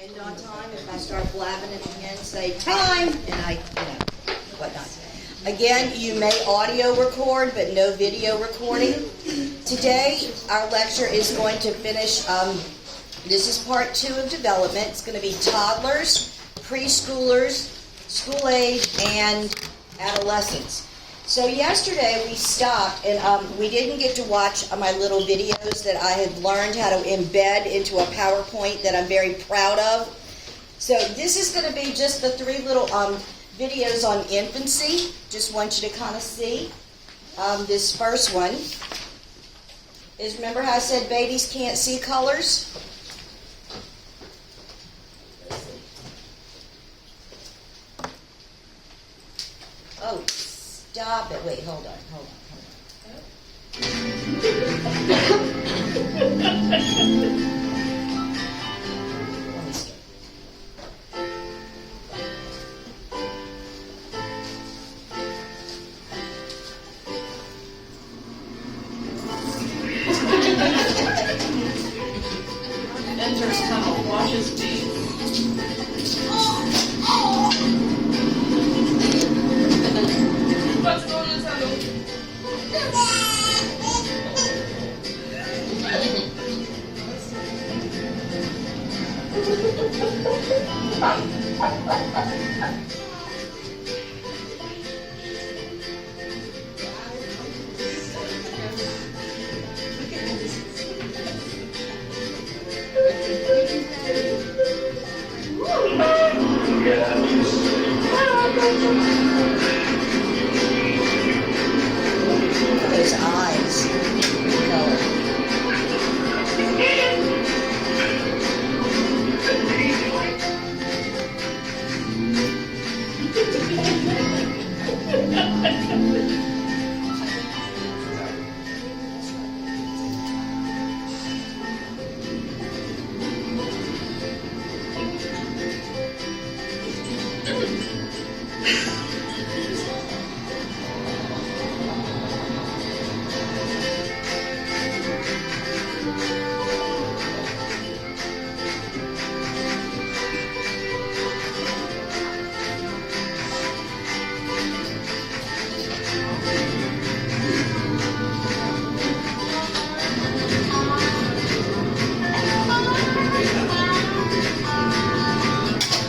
end on time. If I start blabbing at the end, say time, and I, whatnot. Again, you may audio record, but no video recording. Today, our lecture is going to finish, this is part 2 of development. It's going to be toddlers, preschoolers, school age, and adolescents. So yesterday we stopped and we didn't get to watch my little videos that I had learned how to embed into a PowerPoint that I'm very proud of. So this is going to be just the 3 little videos on infancy. Just want you to kind of see. This first one is, remember how I said babies can't see colors? Oh, stop it. Wait, hold on. Let me skip. Enters tunnel, watches feet. What's going on, tunnel? Those eyes. Color.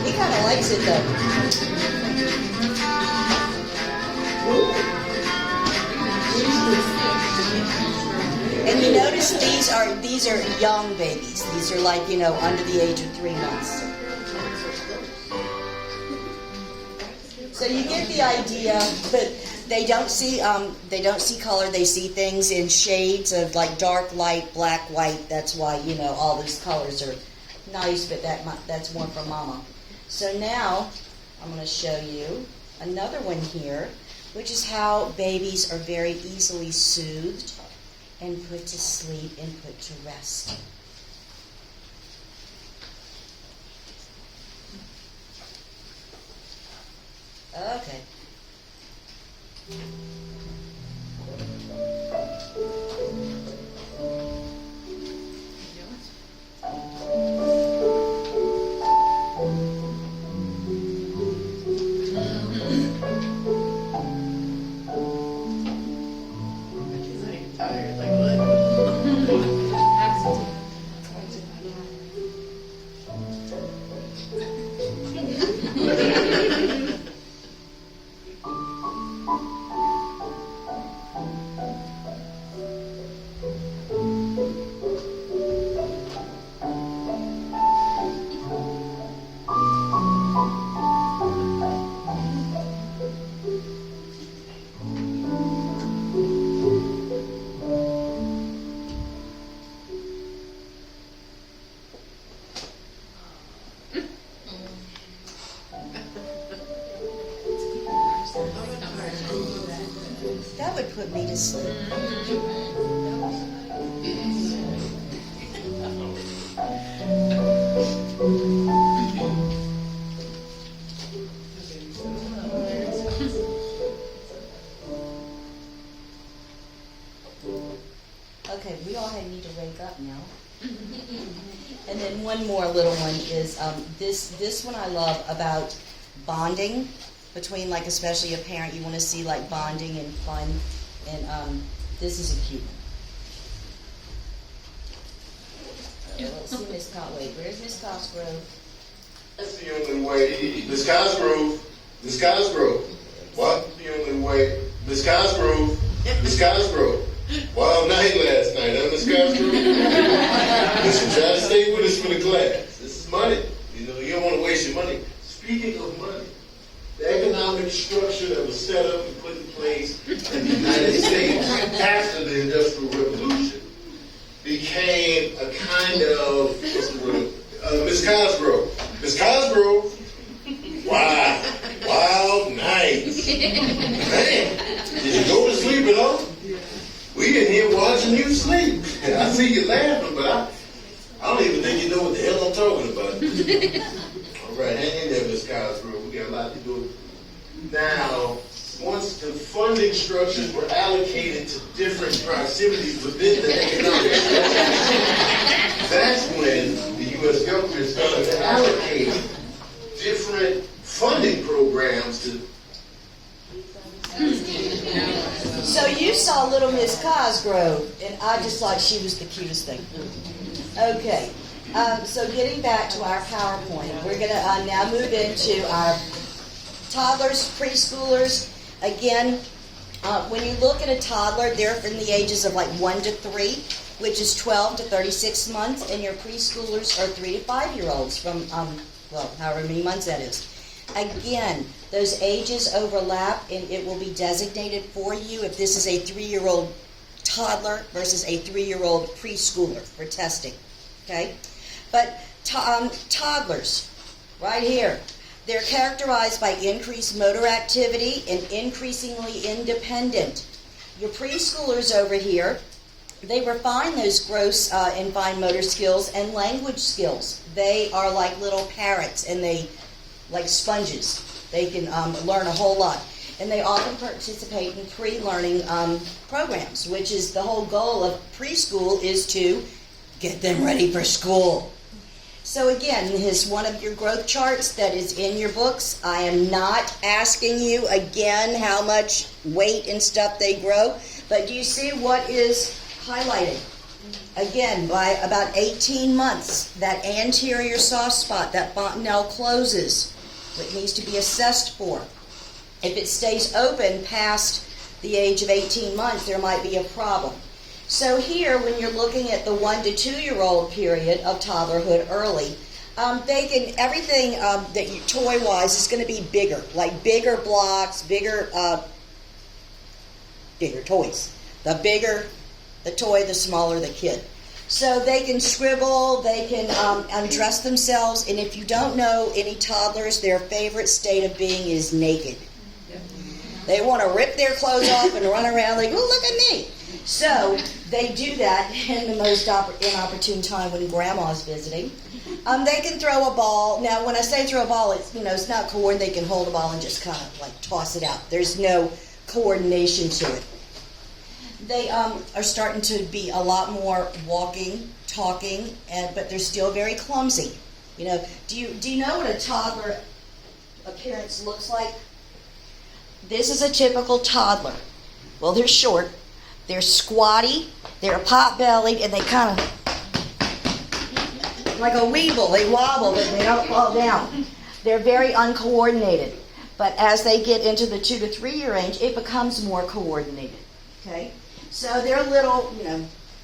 He kind of likes it though. And you notice these are young babies. These are like, under the age of 3 months. So you get the idea, but they don't see color. They see things in shades of like dark, light, black, white. That's why all those colors are nice. But that's more for Mama. So now I'm going to show you another one here, which is how babies are very easily soothed and put to sleep and put to rest. Okay. That would put me to sleep. Okay, we all need to wake up now. And then one more little one is this one I love about bonding between, like, especially a parent. You want to see like bonding and fun, and this is a cute one. Let's see Miss Wait, where's Miss Cosgrove? That's the only way. Miss Cosgrove. Miss Cosgrove. What? The only way. Miss Cosgrove. Miss Cosgrove. Wild night last night, huh, Miss Cosgrove? Listen, try to stay with us for the class. This is money. You know, you don't want to waste your money. Speaking of money, the economic structure that was set up and put in place in the United States after the Industrial Revolution became a kind of, what's the word? Miss Cosgrove. Miss Cosgrove. Wow. Wild nights. Man, did you go to sleep at all? We in here watching you sleep. I see you laughing, but I don't even think you know what the hell I'm talking about. All right, hang in there, Miss Cosgrove. We got a lot to do. Now, once the funding structures were allocated to different proximities within the economic structure, that's when the U.S. government started to allocate different funding programs to. So you saw little Miss Cosgrove, and I just thought she was the cutest thing. Okay, so getting back to our PowerPoint, we're going to now move into our toddlers, preschoolers. Again, when you look at a toddler, they're from the ages of like 1 to 3, which is 12 to 36 months, and your preschoolers are 3 to 5-year-olds from, however many months that is. Again, those ages overlap, and it will be designated for you if this is a 3-year-old toddler versus a 3-year-old preschooler for testing. Okay? But toddlers, right here, they're characterized by increased motor activity and increasingly independent. Your preschoolers over here, they refine those gross and fine motor skills and language skills. They are like little parrots, and they like sponges. They can learn a whole lot. And they often participate in pre-learning programs, which is the whole goal of preschool, is to get them ready for school. So again, here's one of your growth charts that is in your books. I am not asking you again how much weight and stuff they grow, but do you see what is highlighted? Again, by about 18 months, that anterior soft spot, that fontanelle closes. It needs to be assessed for. If it stays open past the age of 18 months, there might be a problem. So here, when you're looking at the 1 to 2-year-old period of toddlerhood early, they can, everything that you, toy-wise, is going to be bigger, like bigger blocks, bigger toys. The bigger the toy, the smaller the kid. So they can scribble, they can undress themselves, and if you don't know any toddlers, their favorite state of being is naked. They want to rip their clothes off and run around like, oh, look at me. So they do that in the most inopportune time when grandma's visiting. They can throw a ball. Now, when I say throw a ball, it's, it's not coordinated. They can hold a ball and just kind of like toss it out. There's no coordination to it. They are starting to be a lot more walking, talking, but they're still very clumsy. Do you know what a toddler appearance looks like? This is a typical toddler. Well, they're short, they're squatty, they're pot-bellied, and they kind of like a weeble. They wobble, but they don't fall down. They're very uncoordinated. But as they get into the 2 to 3 year range, it becomes more coordinated. Okay. So they're little,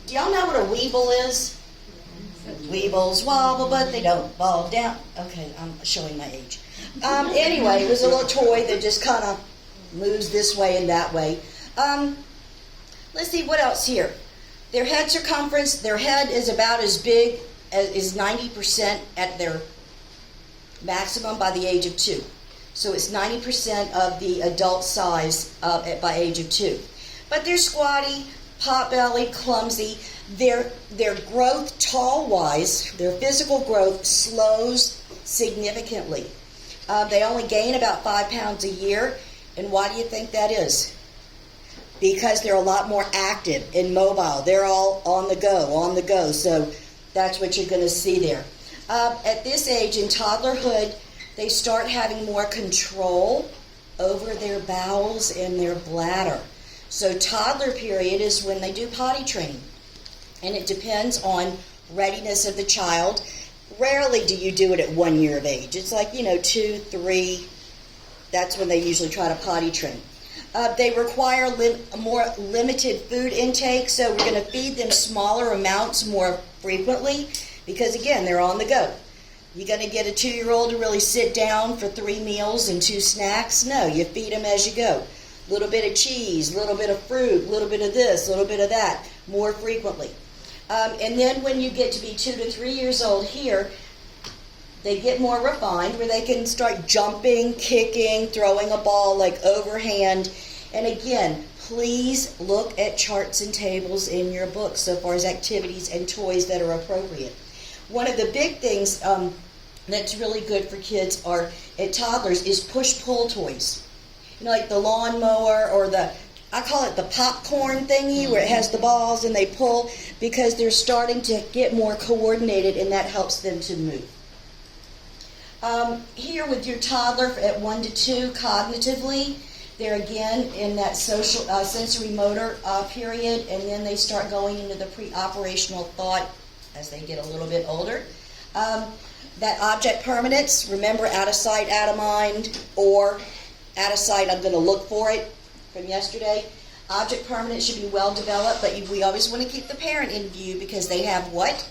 do y'all know what a weeble is? Weebles wobble, but they don't fall down. Okay, I'm showing my age. Anyway, it was a little toy that just kind of moves this way and that way. Let's see, what else here? Their head circumference, their head is about as big as is 90% at their maximum by the age of 2. So it's 90% of the adult size by age of 2. But they're squatty, pot-bellied, clumsy. Their growth, tall-wise, their physical growth slows significantly. They only gain about 5 pounds a year. And why do you think that is? Because they're a lot more active and mobile. They're all on the go. So that's what you're going to see there. At this age, in toddlerhood, they start having more control over their bowels and their bladder. So toddler period is when they do potty training. And it depends on readiness of the child. Rarely do you do it at 1 year of age. It's like, 2, 3. That's when they usually try to potty train. They require a more limited food intake, so we're going to feed them smaller amounts more frequently because, again, they're on the go. You going to get a 2-year-old to really sit down for 3 meals and 2 snacks? No, you feed them as you go. A little bit of cheese, a little bit of fruit, a little bit of this, a little bit of that, more frequently. And then when you get to be 2 to 3 years old here, they get more refined where they can start jumping, kicking, throwing a ball like overhand. And again, please look at charts and tables in your books so far as activities and toys that are appropriate. One of the big things that's really good for kids at toddlers is push-pull toys. Like the lawnmower or I call it the popcorn thingy where it has the balls and they pull because they're starting to get more coordinated and that helps them to move. Here with your toddler at 1 to 2, cognitively, they're again in that social sensory motor period, and then they start going into the pre-operational thought as they get a little bit older. That object permanence, remember, out of sight, out of mind, or out of sight, I'm going to look for it from yesterday. Object permanence should be well developed, but we always want to keep the parent in view because they have what?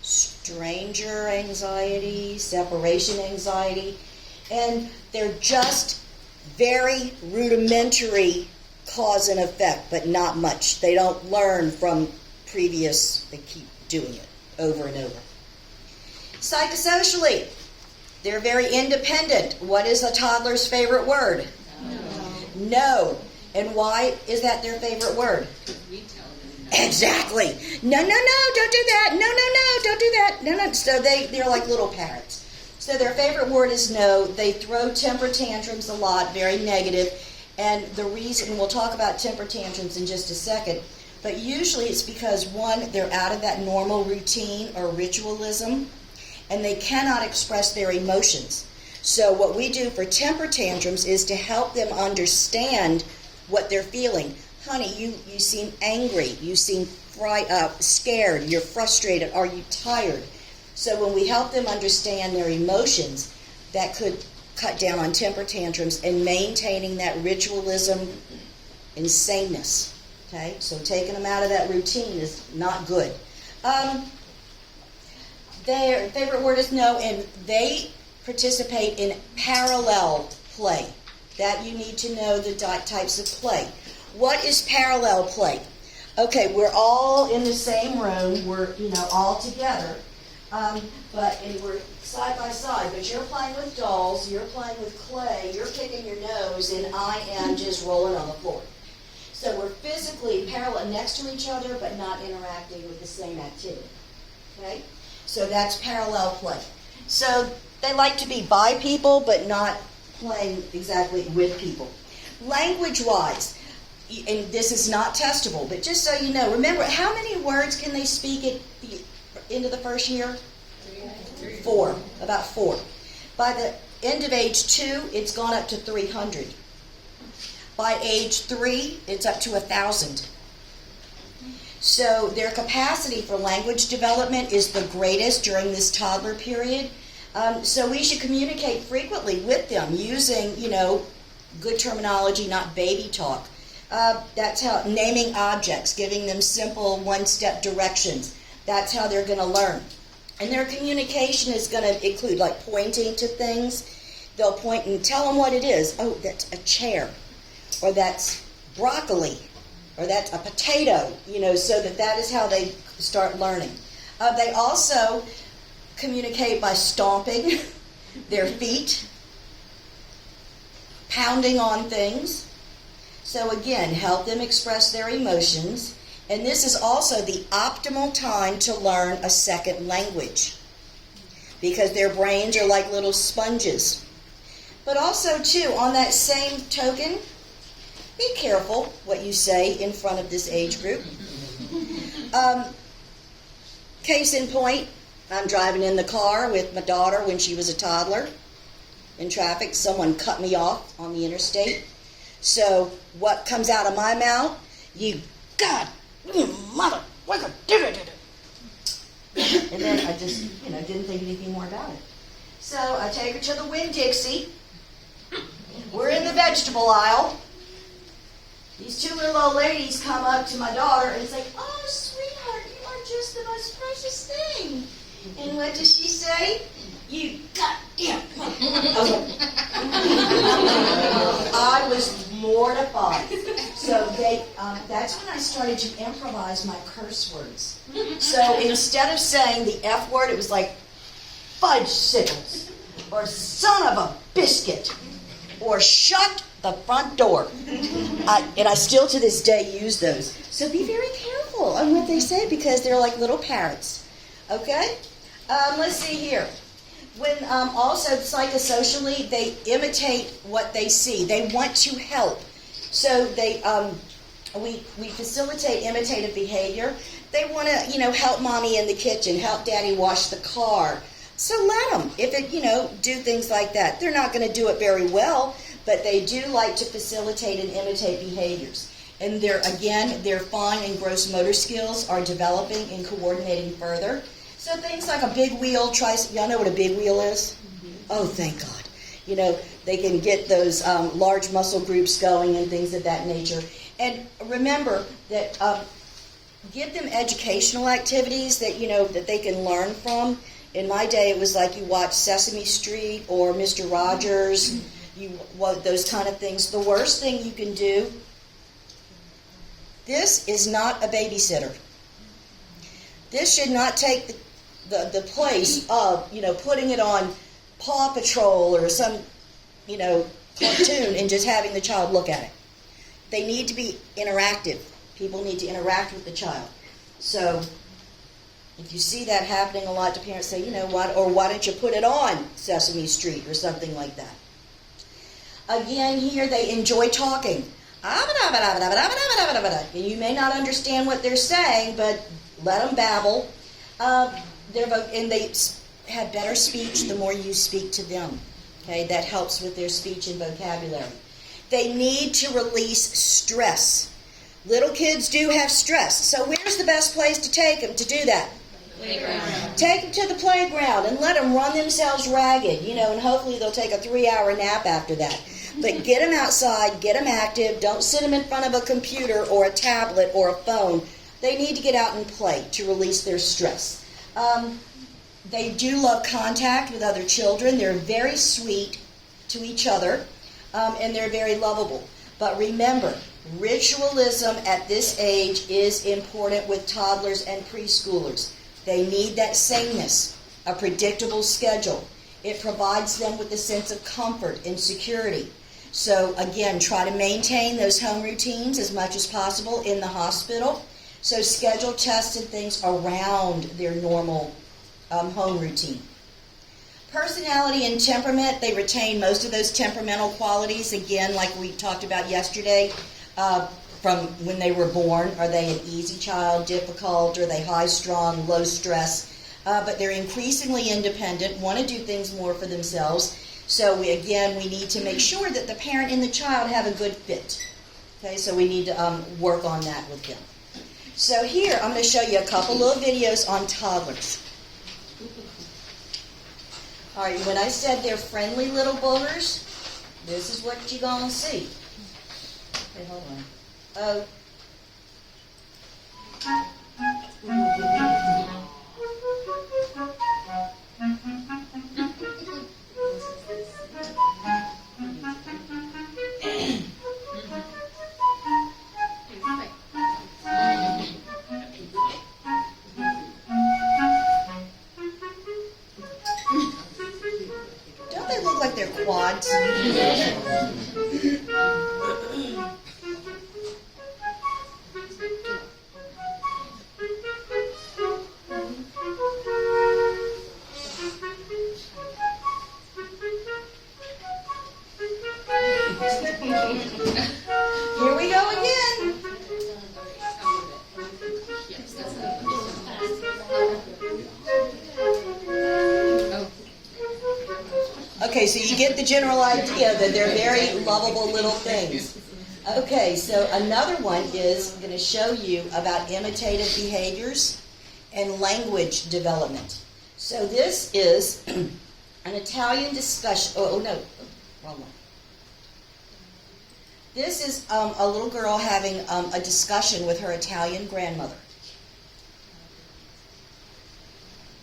Stranger anxiety, separation anxiety, and they're just very rudimentary cause and effect, but not much. They don't learn from previous, they keep doing it over and over. Psychosocially, they're very independent. What is a toddler's favorite word? No. And why is that their favorite word? Exactly. No, don't do that. No, don't do that. No. So they're like little parrots. So their favorite word is no. They throw temper tantrums a lot, very negative. And the reason, we'll talk about temper tantrums in just a second, but usually it's because, one, they're out of that normal routine or ritualism, and they cannot express their emotions. So what we do for temper tantrums is to help them understand what they're feeling. Honey, you seem angry. You seem scared. You're frustrated. Are you tired? So when we help them understand their emotions, that could cut down on temper tantrums and maintaining that ritualism and saneness. Okay? So taking them out of that routine is not good. Their favorite word is no, and they participate in parallel play. That you need to know the types of play. What is parallel play? Okay, we're all in the same room. We're, all together. And we're side by side. But you're playing with dolls. You're playing with clay. You're kicking your nose. And I am just rolling on the floor. So we're physically parallel next to each other, but not interacting with the same activity. Okay? So that's parallel play. So they like to be by people, but not playing exactly with people. Language-wise, and this is not testable, but just so you know, remember, how many words can they speak at the end of the first year? 4, about 4. By the end of age 2, it's gone up to 300. By age 3, it's up to 1,000. So their capacity for language development is the greatest during this toddler period. So we should communicate frequently with them using, good terminology, not baby talk. That's how, naming objects, giving them simple one-step directions. That's how they're going to learn. And their communication is going to include, like, pointing to things. They'll point and tell them what it is. Oh, that's a chair. Or that's broccoli. Or that's a potato, so that is how they start learning. They also communicate by stomping their feet, pounding on things. So again, help them express their emotions. And this is also the optimal time to learn a second language because their brains are like little sponges. But also, too, on that same token, be careful what you say in front of this age group. Case in point, I'm driving in the car with my daughter when she was a toddler in traffic. Someone cut me off on the interstate. So what comes out of my mouth? You God, you mother, and then I just, didn't think anything more about it. So I take her to the Winn-Dixie. We're in the vegetable aisle. These two little old ladies come up to my daughter and say, "Oh, sweetheart, you are just the most precious thing." And what does she say? "You goddamn." I was mortified. So that's when I started to improvise my curse words. So instead of saying the F word, it was like fudge sickles, or son of a biscuit, or shut the front door. And I still to this day use those. So be very careful on what they say because they're like little parrots. Okay? Let's see here. When also psychosocially, they imitate what they see. They want to help. So we facilitate imitative behavior. They want to, help mommy in the kitchen, help daddy wash the car. So let them, do things like that. They're not going to do it very well, but they do like to facilitate and imitate behaviors. And their fine and gross motor skills are developing and coordinating further. So things like a big wheel, y'all know what a big wheel is? Oh, thank God. They can get those large muscle groups going and things of that nature. And remember that give them educational activities that, that they can learn from. In my day, it was like you watch Sesame Street or Mr. Rogers, those kind of things. The worst thing you can do, this is not a babysitter. This should not take the place of, putting it on Paw Patrol or some, cartoon and just having the child look at it. They need to be interactive. People need to interact with the child. So if you see that happening a lot, the parents say, what, or why don't you put it on Sesame Street or something like that. Again, here they enjoy talking. And you may not understand what they're saying, but let them babble. And they have better speech the more you speak to them. Okay, that helps with their speech and vocabulary. They need to release stress. Little kids do have stress. So where's the best place to take them to do that? Playground. Take them to the playground and let them run themselves ragged, and hopefully they'll take a 3-hour nap after that. But get them outside, get them active. Don't sit them in front of a computer or a tablet or a phone. They need to get out and play to release their stress. They do love contact with other children. They're very sweet to each other, and they're very lovable. But remember, ritualism at this age is important with toddlers and preschoolers. They need that sameness, a predictable schedule. It provides them with a sense of comfort and security. So again, try to maintain those home routines as much as possible in the hospital. So schedule tests and things around their normal home routine. Personality and temperament, they retain most of those temperamental qualities, again, like we talked about yesterday, from when they were born. Are they an easy child, difficult? Are they high-strung, low-stress? But they're increasingly independent, want to do things more for themselves. So we need to make sure that the parent and the child have a good fit. Okay, so we need to work on that with them. So here, I'm going to show you a couple little videos on toddlers. All right, when I said they're friendly little boogers, this is what you're going to see. Okay, hold on. Don't they look like they're quads? Here we go again. Okay, so you get the general idea that they're very lovable little things. Okay, so another one is I'm going to show you about imitative behaviors and language development. So this is an Italian discussion. Oh no, wrong one. This is a little girl having a discussion with her Italian grandmother.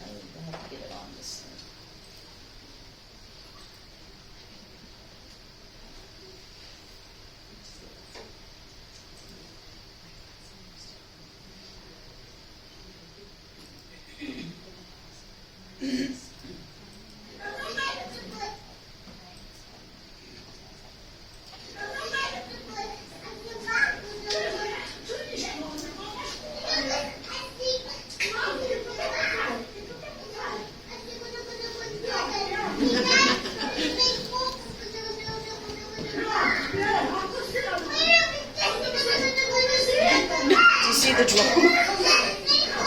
I have to get it on this thing. Do you see the drawing?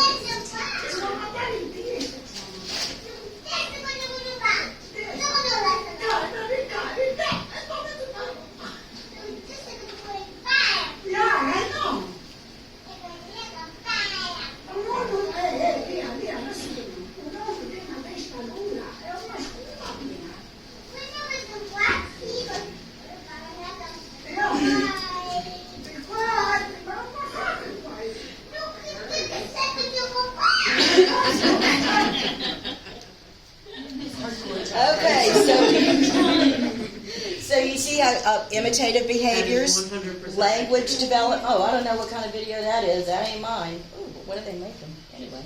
Okay, so you see how imitative behaviors, 100%. language development. Oh, I don't know what kind of video that is. That ain't mine. Ooh, but what do they make them anyway?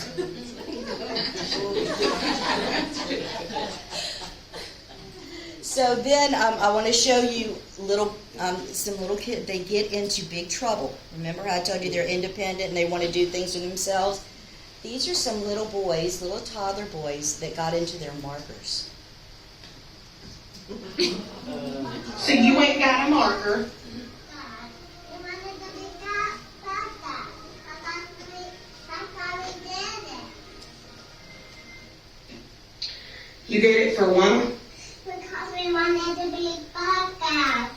So then I want to show you some little kids. They get into big trouble. Remember how I told you they're independent and they want to do things for themselves? These are some little boys, little toddler boys, that got into their markers. So you ain't got a marker. You did it for one? Because we wanted to be podcast.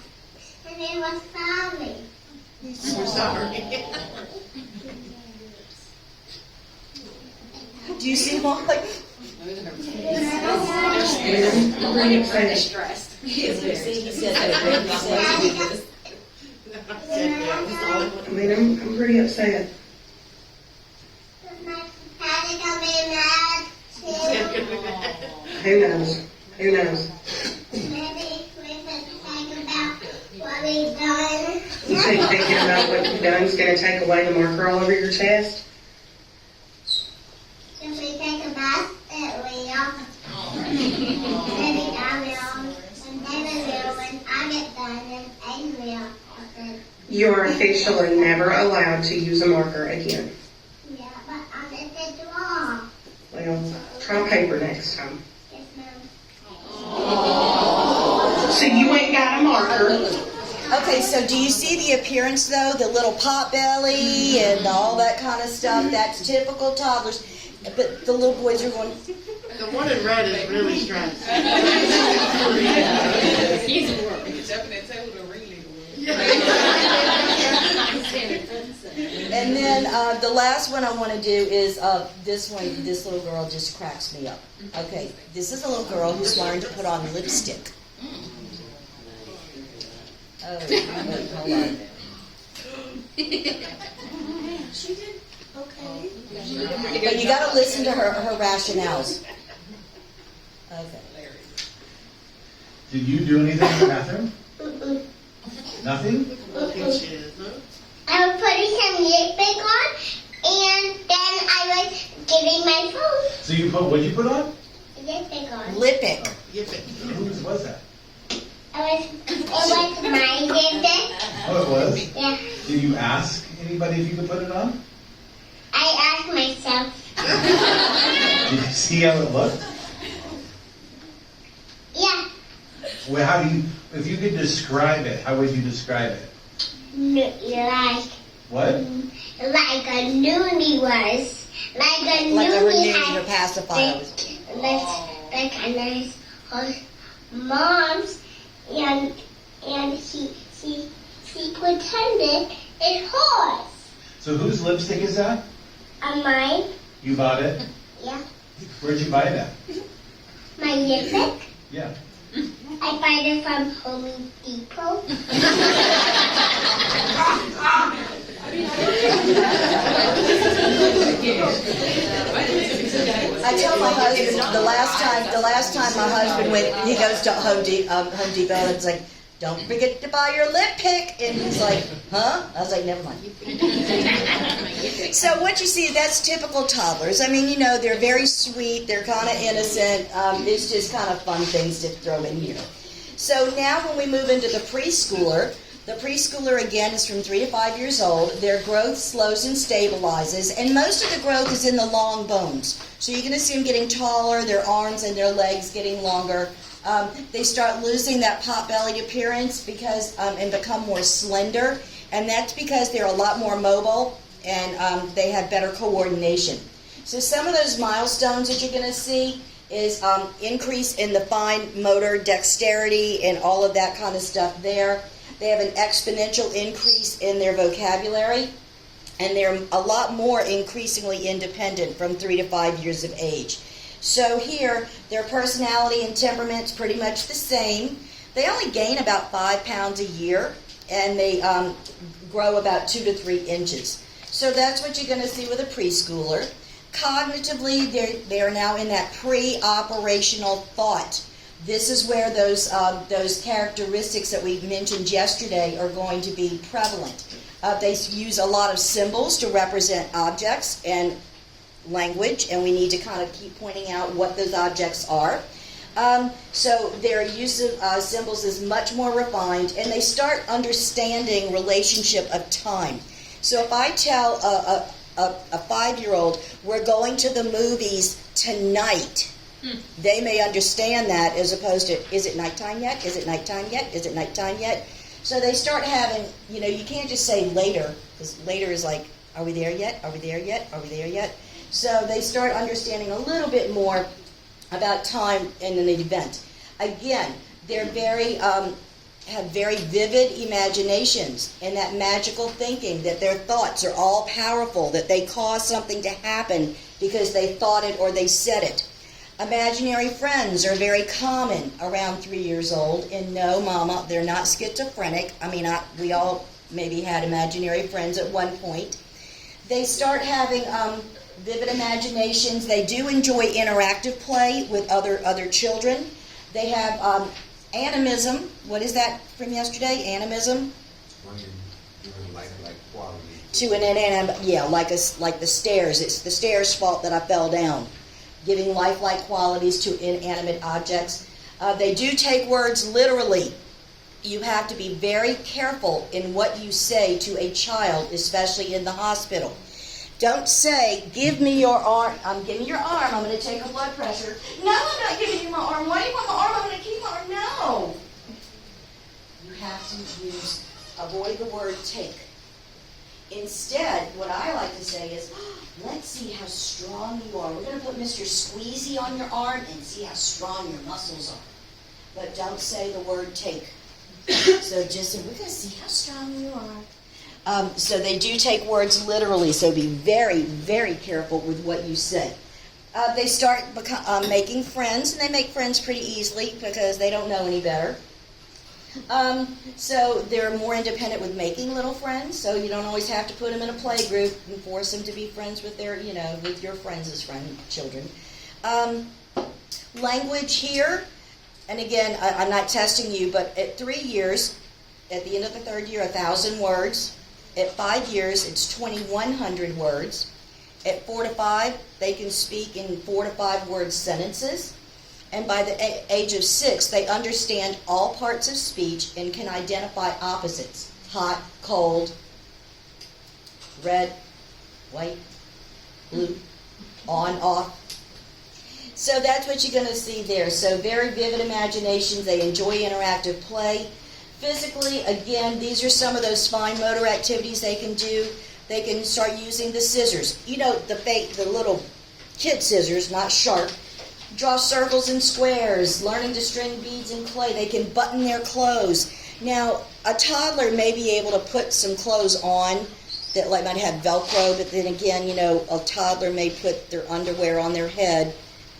And it was sorry. I'm sorry. Do you see one? Like, I'm pretty upset. Stressed. he said that. I mean, I'm pretty upset. Daddy gonna be mad too. Who knows? Who knows? Maybe we could think about what we've done. You think thinking about what you've done is going to take away the marker all over your chest? If we take a bath, it will. Maybe I will. And David will when I get done. And Aiden will. You are officially never allowed to use a marker again. Yeah, but I missed it wrong. Well, try paper next time. Yes, ma'am. So you ain't got a marker. Okay, so do you see the appearance though? The little pot belly and all that kind of stuff. That's typical toddlers. But the little boys are going, The one in red is really stressed. He's working. and then the last one I want to do is this one. This little girl just cracks me up. Okay, this is a little girl who's learned to put on lipstick. Oh, wait, hold on. She did okay. But you got to listen to her rationales. Okay. Did you do anything in the bathroom? Nothing? I was putting some lipstick on, and then I was giving my phone So you put, what'd you put on? lipstick on. Lipic. Whose was that? It was my lipstick. Oh, it was? Yeah. Did you ask anybody if you could put it on? I asked myself. Did you see how it looked? Yeah. Well, how do you, if you could describe it, how would you describe it? Like What? a noonie was. Like a Like a noonie renewed or had pacifier. like a nice her mom's, and she pretended it's hers. So whose lipstick is that? And mine, You bought it? yeah, Where'd you buy that? my lipstick. Yeah. I buy it from Home Depot. I tell my husband the last time my husband went, he goes to Home Depot, and it's like, don't forget to buy your lip pick. And he's like, huh? I was like, never mind. So what you see, that's typical toddlers. I mean, they're very sweet. They're kind of innocent. It's just kind of fun things to throw in here. So now when we move into the preschooler again is from 3 to 5 years old. Their growth slows and stabilizes, and most of the growth is in the long bones. So you're going to see them getting taller, their arms and their legs getting longer. They start losing that pot-bellied appearance because and become more slender, and that's because they're a lot more mobile and they have better coordination. So some of those milestones that you're going to see is increase in the fine motor dexterity and all of that kind of stuff there. They have an exponential increase in their vocabulary, and they're a lot more increasingly independent from 3 to 5 years of age. So here, their personality and temperament's pretty much the same. They only gain about 5 pounds a year, and they grow about 2 to 3 inches. So that's what you're going to see with a preschooler. Cognitively, they are now in that pre-operational thought. This is where those characteristics that we mentioned yesterday are going to be prevalent. They use a lot of symbols to represent objects and language, and we need to kind of keep pointing out what those objects are. So their use of symbols is much more refined, and they start understanding relationship of time. So if I tell a 5-year-old, we're going to the movies tonight, they may understand that as opposed to, is it nighttime yet? Is it nighttime yet? Is it nighttime yet? So they start having, you can't just say later, because later is like, are we there yet? Are we there yet? Are we there yet? So they start understanding a little bit more about time in an event. Again, they're have very vivid imaginations and that magical thinking, that their thoughts are all powerful, that they cause something to happen because they thought it or they said it. Imaginary friends are very common around 3 years old. And no, Mama, they're not schizophrenic. I mean, we all maybe had imaginary friends at one point. They start having vivid imaginations. They do enjoy interactive play with other children. They have animism. What is that from yesterday? Animism? To an inanimate, like the stairs. It's the stairs' fault that I fell down. Giving lifelike qualities to inanimate objects. They do take words literally. You have to be very careful in what you say to a child, especially in the hospital. Don't say, give me your arm. Give me your arm. I'm going to take a blood pressure. No, I'm not giving you my arm. Why do you want my arm? I'm going to keep my arm. No. You have to avoid the word take. Instead, what I like to say is, let's see how strong you are. We're going to put Mr. Squeezy on your arm and see how strong your muscles are. But don't say the word take. So just say, we're going to see how strong you are. So they do take words literally, so be very, very careful with what you say. They start making friends, and they make friends pretty easily because they don't know any better. So they're more independent with making little friends, so you don't always have to put them in a play group and force them to be friends with their, with your friends as children. Language here, and again, I'm not testing you, but at 3 years, at the end of the 3rd year, 1,000 words. At 5 years, it's 2,100 words. At 4 to 5, they can speak in 4 to 5 word sentences. And by the age of 6, they understand all parts of speech and can identify opposites. Hot, cold, red, white, blue, on, off. So that's what you're going to see there. So very vivid imaginations. They enjoy interactive play. Physically, again, these are some of those fine motor activities they can do. They can start using the scissors. The little kid scissors, not sharp. draw circles and squares, learning to string beads and clay. They can button their clothes. Now, a toddler may be able to put some clothes on that like might have Velcro, but then again, you know, a toddler may put their underwear on their head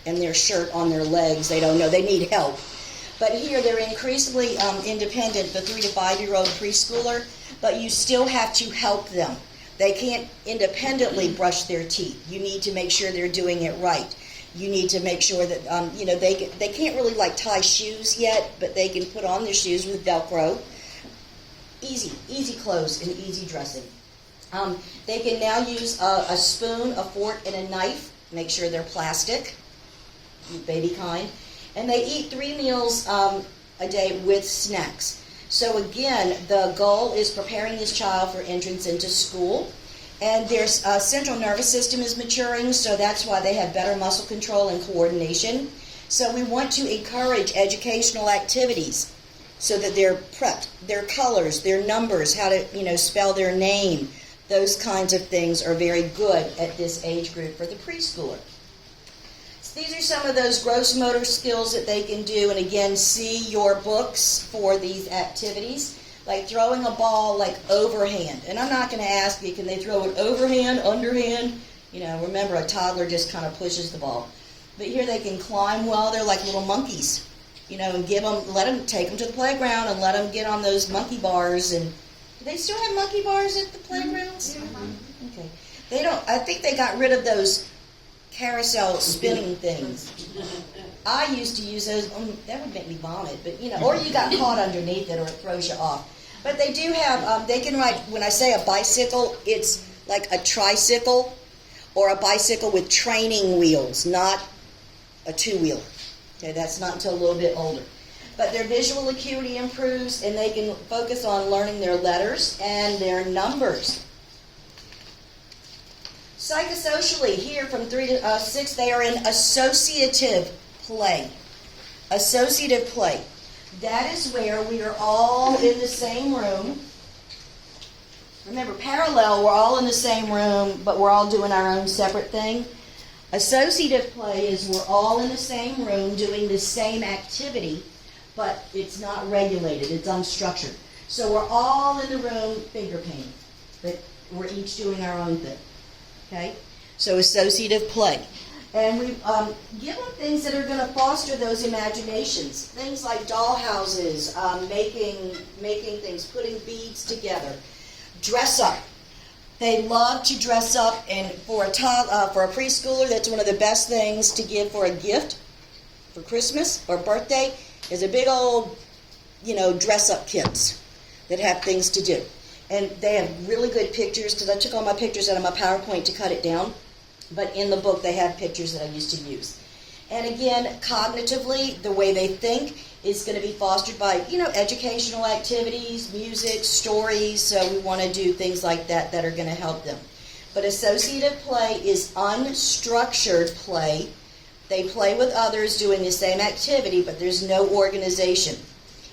and their shirt on their legs. They don't know. They need help. But here, they're increasingly independent, the 3 to 5-year-old preschooler, but you still have to help them. They can't independently brush their teeth. You need to make sure they're doing it right. You need to make sure that, you know, they can't really like tie shoes yet, but they can put on their shoes with Velcro. Easy clothes and easy dressing. They can now use a spoon, a fork, and a knife. Make sure they're plastic, baby kind. And they eat 3 meals a day with snacks. So again, the goal is preparing this child for entrance into school. And their central nervous system is maturing, so that's why they have better muscle control and coordination. So we want to encourage educational activities so that they're prepped. Their colors, their numbers, how to, you know, spell their name, those kinds of things are very good at this age group for the preschooler. So these are some of those gross motor skills that they can do. And again, see your books for these activities. Like throwing a ball like overhand. And I'm not going to ask you, can they throw it overhand, underhand? You know, remember a toddler just kind of pushes the ball. But here they can climb well. They're like little monkeys. You know, and take them to the playground and let them get on those monkey bars. And do they still have monkey bars at the playgrounds? Okay. They don't, I think they got rid of those carousel spinning things. I used to use those. That would make me vomit, but you know, or you got caught underneath it, or it throws you off. But they do have. They can ride. When I say a bicycle, it's like a tricycle, or a bicycle with training wheels, not a 2-wheeler. Okay, that's not until a little bit older. But their visual acuity improves, and they can focus on learning their letters and their numbers. Psychosocially, here from 3 to 6, they are in associative play. Associative play. That is where we are all in the same room. Remember, parallel, we're all in the same room, but we're all doing our own separate thing. Associative play is we're all in the same room doing the same activity, but it's not regulated, it's unstructured. So we're all in the room finger painting, but we're each doing our own thing. Okay? So associative play. And we give them things that are going to foster those imaginations. Things like doll houses, making things, putting beads together. Dress up. They love to dress up, and for a preschooler, that's one of the best things to give for a gift for Christmas or birthday is a big old, you know, dress-up kits that have things to do. And they have really good pictures, because I took all my pictures out of my PowerPoint to cut it down. But in the book, they have pictures that I used to use. And again, cognitively, the way they think is going to be fostered by, you know, educational activities, music, stories. So we want to do things like that that are going to help them. But associative play is unstructured play. They play with others doing the same activity, but there's no organization.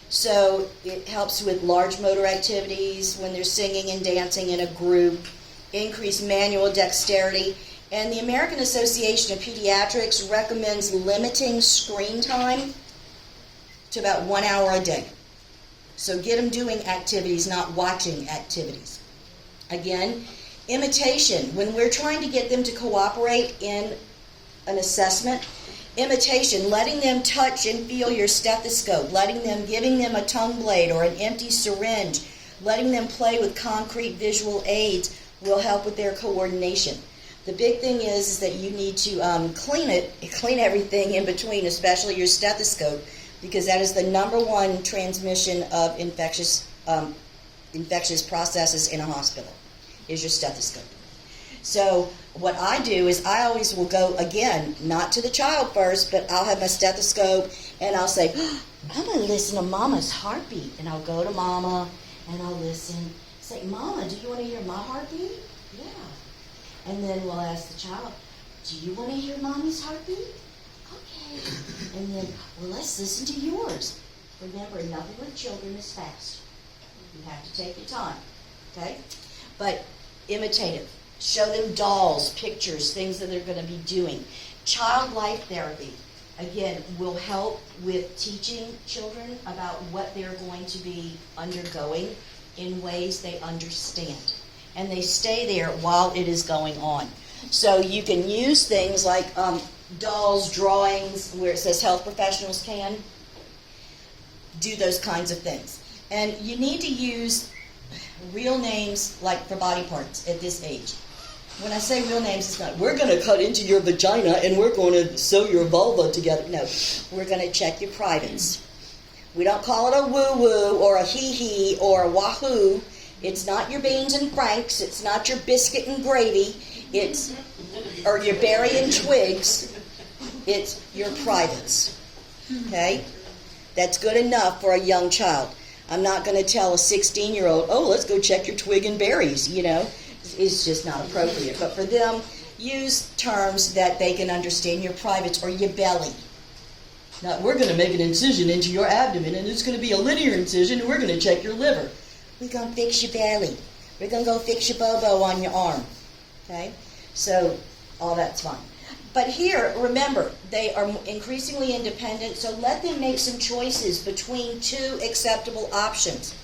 So it helps with large motor activities when they're singing and dancing in a group, increase manual dexterity. And the American Association of Pediatrics recommends limiting screen time to about 1 hour a day. So get them doing activities, not watching activities. Again, imitation. When we're trying to get them to cooperate in an assessment, imitation, letting them touch and feel your stethoscope, giving them a tongue blade or an empty syringe, letting them play with concrete visual aids will help with their coordination. The big thing is that you need to clean everything in between, especially your stethoscope, because that is the #1 transmission of infectious processes in a hospital, is your stethoscope. So what I do is I always will go, again, not to the child first, but I'll have my stethoscope and I'll say, I'm going to listen to Mama's heartbeat. And I'll go to Mama and I'll listen. Say, Mama, do you want to hear my heartbeat? Yeah. And then we'll ask the child, do you want to hear Mommy's heartbeat? Okay. And then, well, let's listen to yours. Remember, nothing with children is fast. You have to take your time. Okay? But imitative. Show them dolls, pictures, things that they're going to be doing. Child life therapy. again, will help with teaching children about what they're going to be undergoing in ways they understand. And they stay there while it is going on. So you can use things like dolls, drawings, where it says health professionals can do those kinds of things. And you need to use real names like for body parts at this age. When I say real names, it's not, we're going to cut into your vagina and we're going to sew your vulva together. No, we're going to check your privates. We don't call it a woo-woo or a hee-hee or a wahoo. It's not your beans and franks. It's not your biscuit and gravy. Or your berry and twigs. It's your privates. Okay? That's good enough for a young child. I'm not going to tell a 16-year-old, oh, let's go check your twig and berries, It's just not appropriate. But for them, use terms that they can understand, your privates or your belly. Now, we're going to make an incision into your abdomen, and it's going to be a linear incision, and we're going to check your liver. We're going to fix your belly. We're going to go fix your bobo on your arm. Okay? So, all that's fine. But here, remember, they are increasingly independent, so let them make some choices between two acceptable options.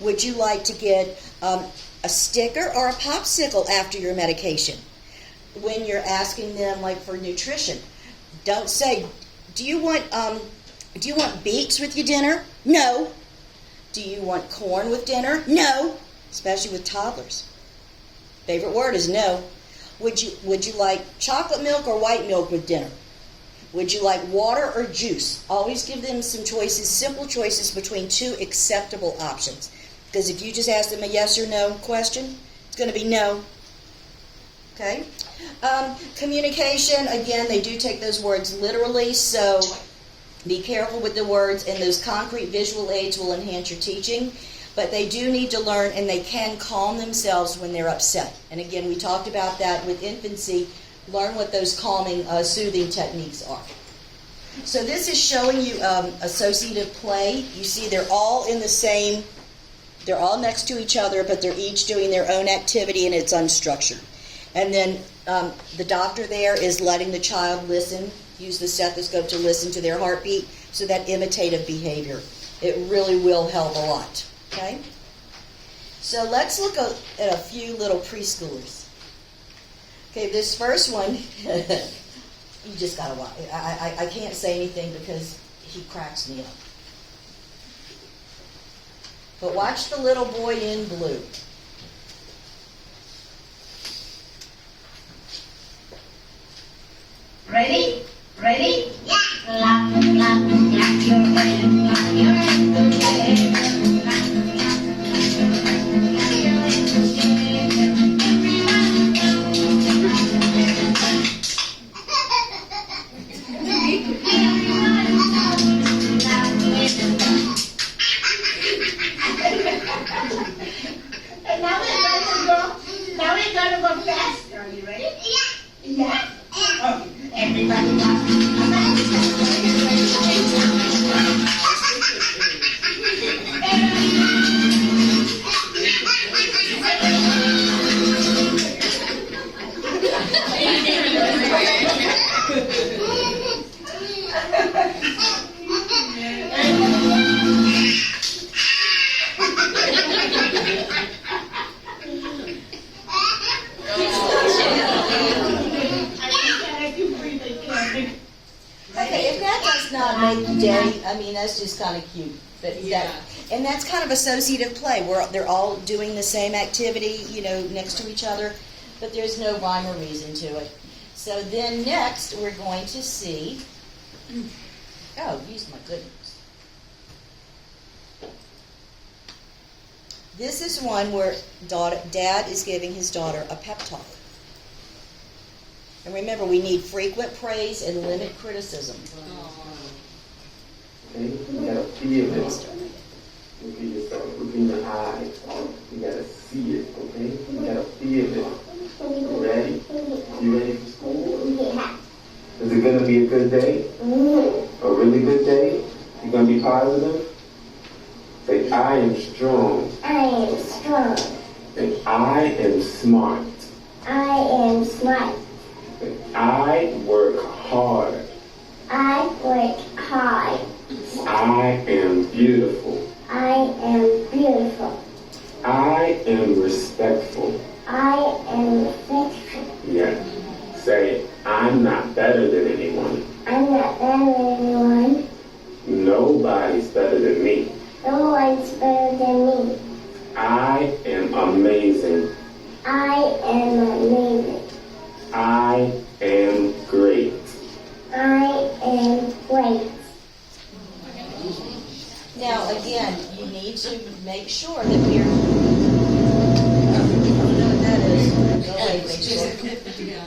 Would you like to get a sticker or a popsicle after your medication? When you're asking them, like, for nutrition, don't say, do you want beets with your dinner? No. Do you want corn with dinner? No. Especially with toddlers. Favorite word is no. Would you like chocolate milk or white milk with dinner? Would you like water or juice? Always give them some choices, simple choices between two acceptable options. Because if you just ask them a yes or no question, it's going to be no. Okay? Communication, again, they do take those words literally, so be careful with the words, and those concrete visual aids will enhance your teaching. But they do need to learn, and they can calm themselves when they're upset. And again, we talked about that with infancy. Learn what those calming, soothing techniques are. So this is showing you associative play. You see they're all they're all next to each other, but they're each doing their own activity, and it's unstructured. And then the doctor there is letting the child listen, use the stethoscope to listen to their heartbeat, so that imitative behavior. It really will help a lot. Okay? So let's look at a few little preschoolers. Okay, this first one, you just gotta watch. I can't say anything because he cracks me up. But watch the little boy in blue. Ready? Ready? Yeah. Clap, clap, clap your hands, clap your hands. Now we're gonna go faster. Are you ready? Yeah. Yeah. Okay. Everybody. Okay, if that does not make the day, I mean, that's just kind of cute. But and that's kind of associative play, where they're all doing the same activity, next to each other, but there's no rhyme or reason to it. So then next, we're going to see, oh, use my goodness. This is one where Dad is giving his daughter a pep talk. And remember, we need frequent praise and limit criticism. Okay, you gotta feel it. Look at yourself, look in your eyes. You gotta see it, okay? You gotta feel it. You ready? You ready for school? Yeah. Is it gonna be a good day? A really good day? You gonna be positive? Say, I am strong. I am strong. Say, I am smart. I am smart. Say, I work hard. I work hard. I am beautiful. I am beautiful. I am respectful. I am respectful. Yeah. Say, I'm not better than anyone. I'm not better than anyone. Nobody's better than me. No one's better than me. I am amazing. I am amazing. I am great. I am great. Now, again, you need to make sure that we're. I don't know what that is. Go away, make sure.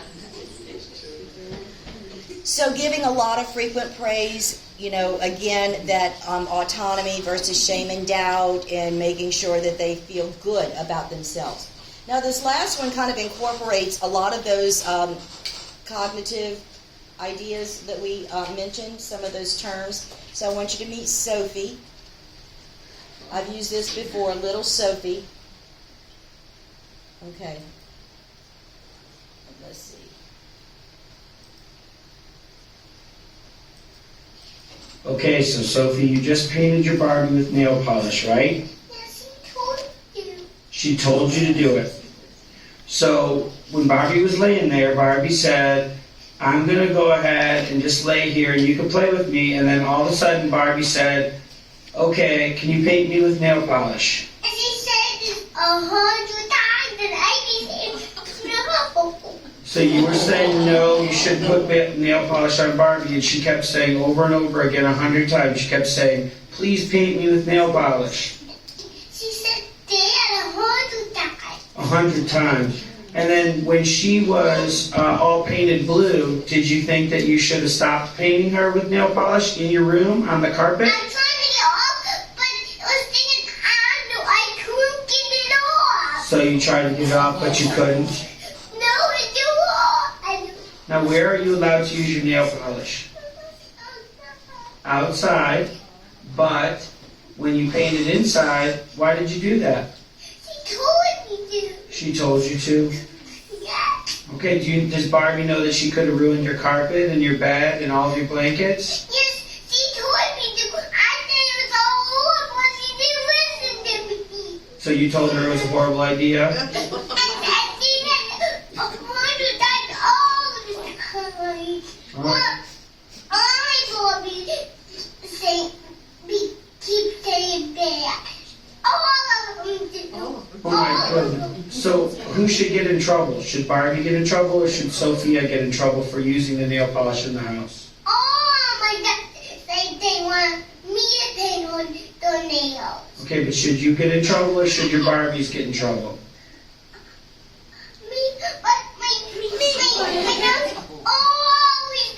So giving a lot of frequent praise, again, that autonomy versus shame and doubt, and making sure that they feel good about themselves. Now, this last one kind of incorporates a lot of those cognitive ideas that we mentioned, some of those terms. So I want you to meet Sophie. I've used this before, little Sophie. Okay. Let's see. Okay, so Sophie, you just painted your Barbie with nail polish, right? Yes, he told you. She told you to do it. So when Barbie was laying there, Barbie said, I'm going to go ahead and just lay here and you can play with me. And then all of a sudden Barbie said, okay, can you paint me with nail polish? And he said this 100 times, and I said no. So you were saying, no, you shouldn't put nail polish on Barbie. And she kept saying over and over again 100 times. She kept saying, please paint me with nail polish. She said Dad 100 times. 100 times. And then when she was all painted blue, did you think that you should have stopped painting her with nail polish in your room on the carpet? I'm trying to get off, but it was sticking on, so I couldn't get it off. So you tried to get it off, but you couldn't. No, it's too hot. Now where are you allowed to use your nail polish? Outside. But when you painted inside, why did you do that? She told me to. She told you to. Yeah. Okay, does Barbie know that she could have ruined your carpet and your bed and all of your blankets? Yes, she told me to. I said it was all horrible. She didn't listen to me. So you told her it was a horrible idea? I said it 100 times all the time. All right. I told me keep saying that. All of them do. Oh my goodness. So who should get in trouble? Should Barbie get in trouble or should Sophia get in trouble for using the nail polish in the house? Oh my God, they want me to paint on the nails. Okay, but should you get in trouble or should your Barbies get in trouble? Me, but my nails always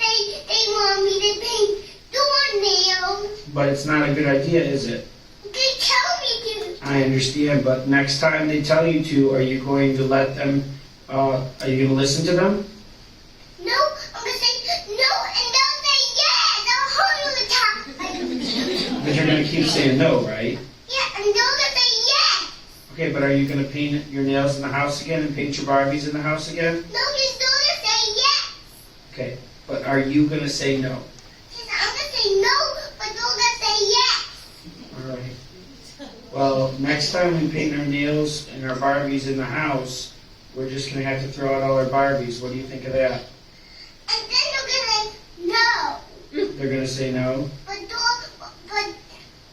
they want me to paint doornails. But it's not a good idea, is it? They tell me to. I understand, but next time they tell you to, are you going to let them, are you going to listen to them? No, I'm gonna say no, and they'll say yes 100 times. But you're going to keep saying no, right? Yeah, and they'll say yes. Okay, but are you going to paint your nails in the house again and paint your Barbies in the house again? No, you're still gonna say yes. Okay, but are you going to say no? Yes, I'm gonna say no, but they're gonna say yes. All right. Well, next time we paint our nails and our Barbies in the house, we're just going to have to throw out all our Barbies. What do you think of that? And then they're gonna say no. They're going to say no? But then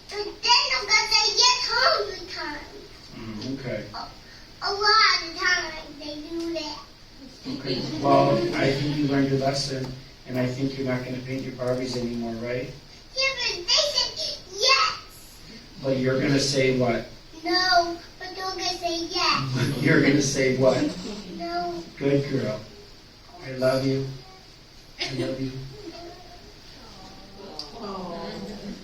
they're gonna say yes 100 times. Okay. A lot of times they do that. Okay. Well, I think you learned your lesson, and I think you're not going to paint your Barbies anymore, right? Yeah, but they said yes. But you're going to say what? No, but they're gonna say yes. You're going to say what? No. Good girl. I love you. I love you.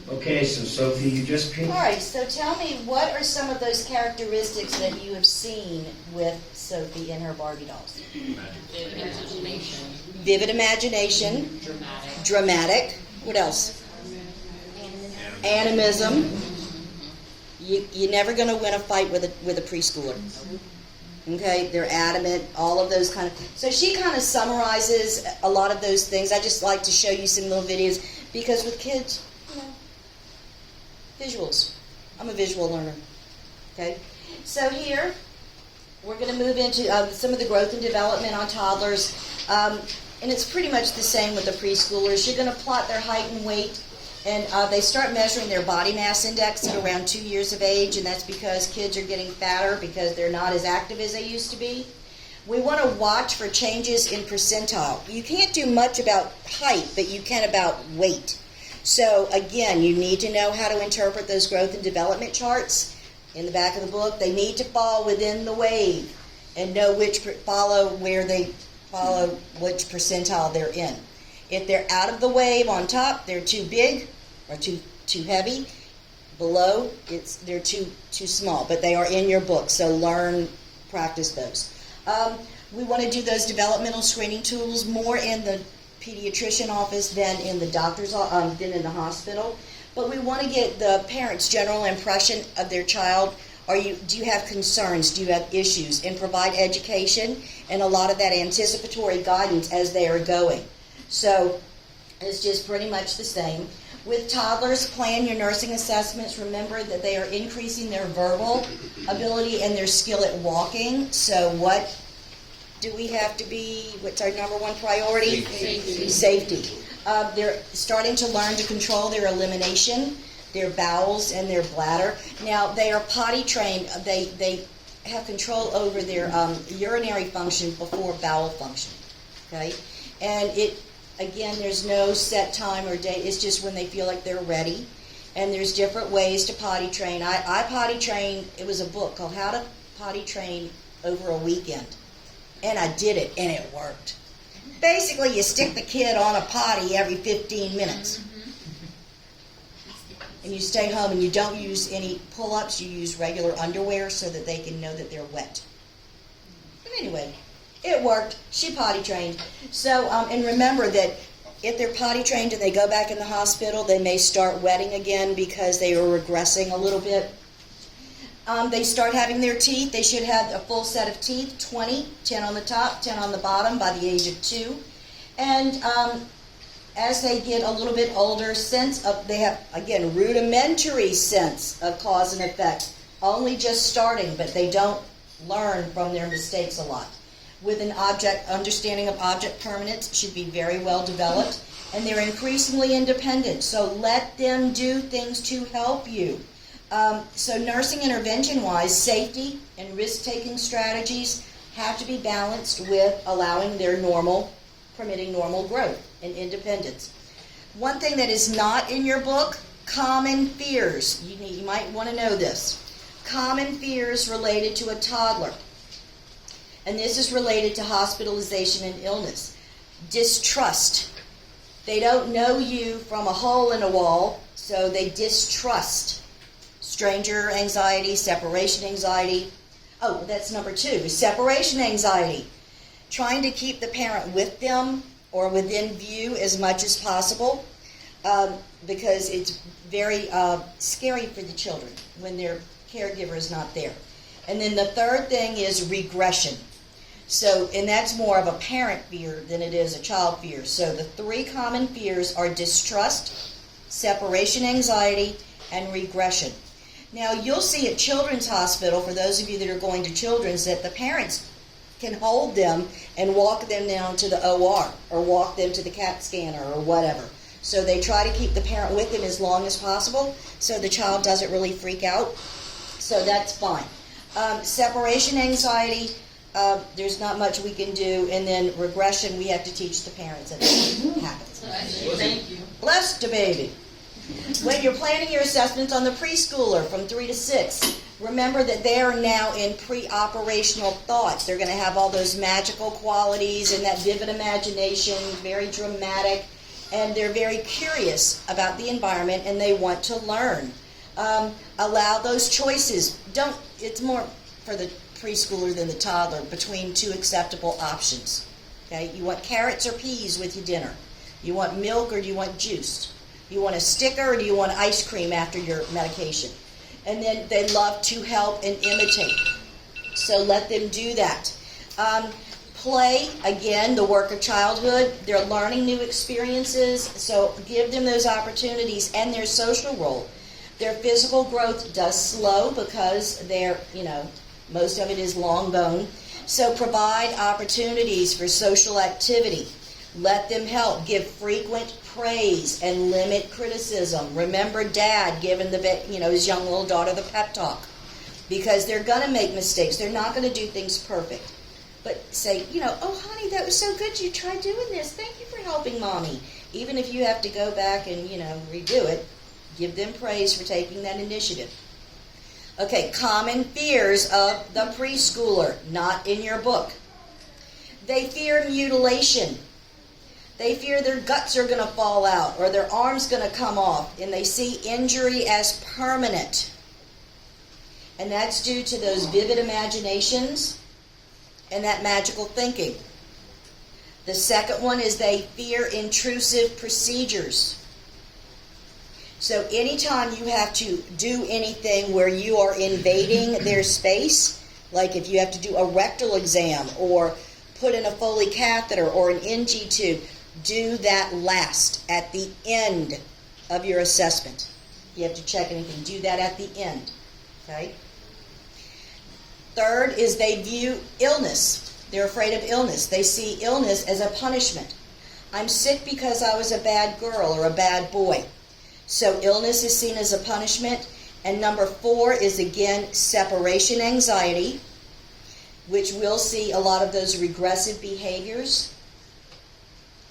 Okay, so Sophie, you just painted. All right, so tell me, what are some of those characteristics that you have seen with Sophie and her Barbie dolls? Imagination. Vivid imagination. Dramatic. Dramatic. What else? Animism. You're never going to win a fight with a preschooler. Okay, they're adamant, all of those kind of. So she kind of summarizes a lot of those things. I just like to show you some little videos because with kids, visuals. I'm a visual learner. Okay, so here we're going to move into some of the growth and development on toddlers, and it's pretty much the same with the preschoolers. You're going to plot their height and weight. And they start measuring their body mass index at around 2 years of age, and that's because kids are getting fatter because they're not as active as they used to be. We want to watch for changes in percentile. You can't do much about height, but you can about weight. So again, you need to know how to interpret those growth and development charts in the back of the book. They need to fall within the wave and know which follow which percentile they're in. If they're out of the wave on top, they're too big or too heavy. Below, they're too small, but they are in your book. So learn, practice those. We want to do those developmental screening tools more in the pediatrician office than in the doctor's than in the hospital. But we want to get the parents' general impression of their child. Do you have concerns? Do you have issues? And provide education and a lot of that anticipatory guidance as they are going. So it's just pretty much the same. With toddlers, plan your nursing assessments. Remember that they are increasing their verbal ability and their skill at walking. So what do we have to be? What's our number one priority? Safety. They're starting to learn to control their elimination, their bowels, and their bladder. Now, they are potty trained. They have control over their urinary function before bowel function. Okay? And again, there's no set time or date. It's just when they feel like they're ready. And there's different ways to potty train. I potty trained, it was a book called How to Potty Train Over a Weekend. And I did it, and it worked. Basically, you stick the kid on a potty every 15 minutes. And you stay home, and you don't use any pull-ups. You use regular underwear so that they can know that they're wet. But anyway, it worked. She potty trained. So, and remember that if they're potty trained and they go back in the hospital, they may start wetting again because they are regressing a little bit. They start having their teeth. They should have a full set of teeth, 20, 10 on the top, 10 on the bottom by the age of 2. And as they get a little bit older, they have, again, rudimentary sense of cause and effect. Only just starting, but they don't learn from their mistakes a lot. With an understanding of object permanence should be very well developed, and they're increasingly independent. So let them do things to help you. So nursing intervention-wise, safety and risk-taking strategies have to be balanced with allowing permitting normal growth and independence. One thing that is not in your book, common fears. You might want to know this. Common fears related to a toddler. And this is related to hospitalization and illness. Distrust. They don't know you from a hole in a wall, so they distrust. Stranger anxiety, separation anxiety. Oh, that's number 2, separation anxiety. Trying to keep the parent with them or within view as much as possible because it's very scary for the children when their caregiver is not there. And then the third thing is regression. So, and that's more of a parent fear than it is a child fear. So the 3 common fears are distrust, separation anxiety, and regression. Now, you'll see at Children's Hospital, for those of you that are going to Children's, that the parents can hold them and walk them down to the OR or walk them to the CAT scanner or whatever. So they try to keep the parent with them as long as possible so the child doesn't really freak out. So that's fine. Separation anxiety, there's not much we can do. And then regression, we have to teach the parents that it happens. Thank you. Bless the baby. When you're planning your assessments on the preschooler from 3 to 6, remember that they are now in pre-operational thoughts. They're going to have all those magical qualities and that vivid imagination, very dramatic, and they're very curious about the environment and they want to learn. Allow those choices. It's more for the preschooler than the toddler, between 2 acceptable options. Okay, you want carrots or peas with your dinner? You want milk or do you want juice? You want a sticker or do you want ice cream after your medication? And then they love to help and imitate. So let them do that. Play, again, the work of childhood. They're learning new experiences, so give them those opportunities, and their social role. Their physical growth does slow because most of it is long bone. So provide opportunities for social activity. Let them help. Give frequent praise and limit criticism. Remember Dad giving his young little daughter the pep talk, because they're going to make mistakes. They're not going to do things perfect. But say, oh, honey, that was so good. You tried doing this. Thank you for helping Mommy. Even if you have to go back and, redo it, give them praise for taking that initiative. Okay, common fears of the preschooler, not in your book. They fear mutilation. They fear their guts are going to fall out or their arm's going to come off, and they see injury as permanent. And that's due to those vivid imaginations and that magical thinking. The second one is they fear intrusive procedures. So anytime you have to do anything where you are invading their space, like if you have to do a rectal exam or put in a Foley catheter or an NG tube, do that last, at the end of your assessment. If you have to check anything, do that at the end. Okay? Third is they view illness. They're afraid of illness. They see illness as a punishment. I'm sick because I was a bad girl or a bad boy. So illness is seen as a punishment. And number 4 is, again, separation anxiety, which we'll see a lot of those regressive behaviors,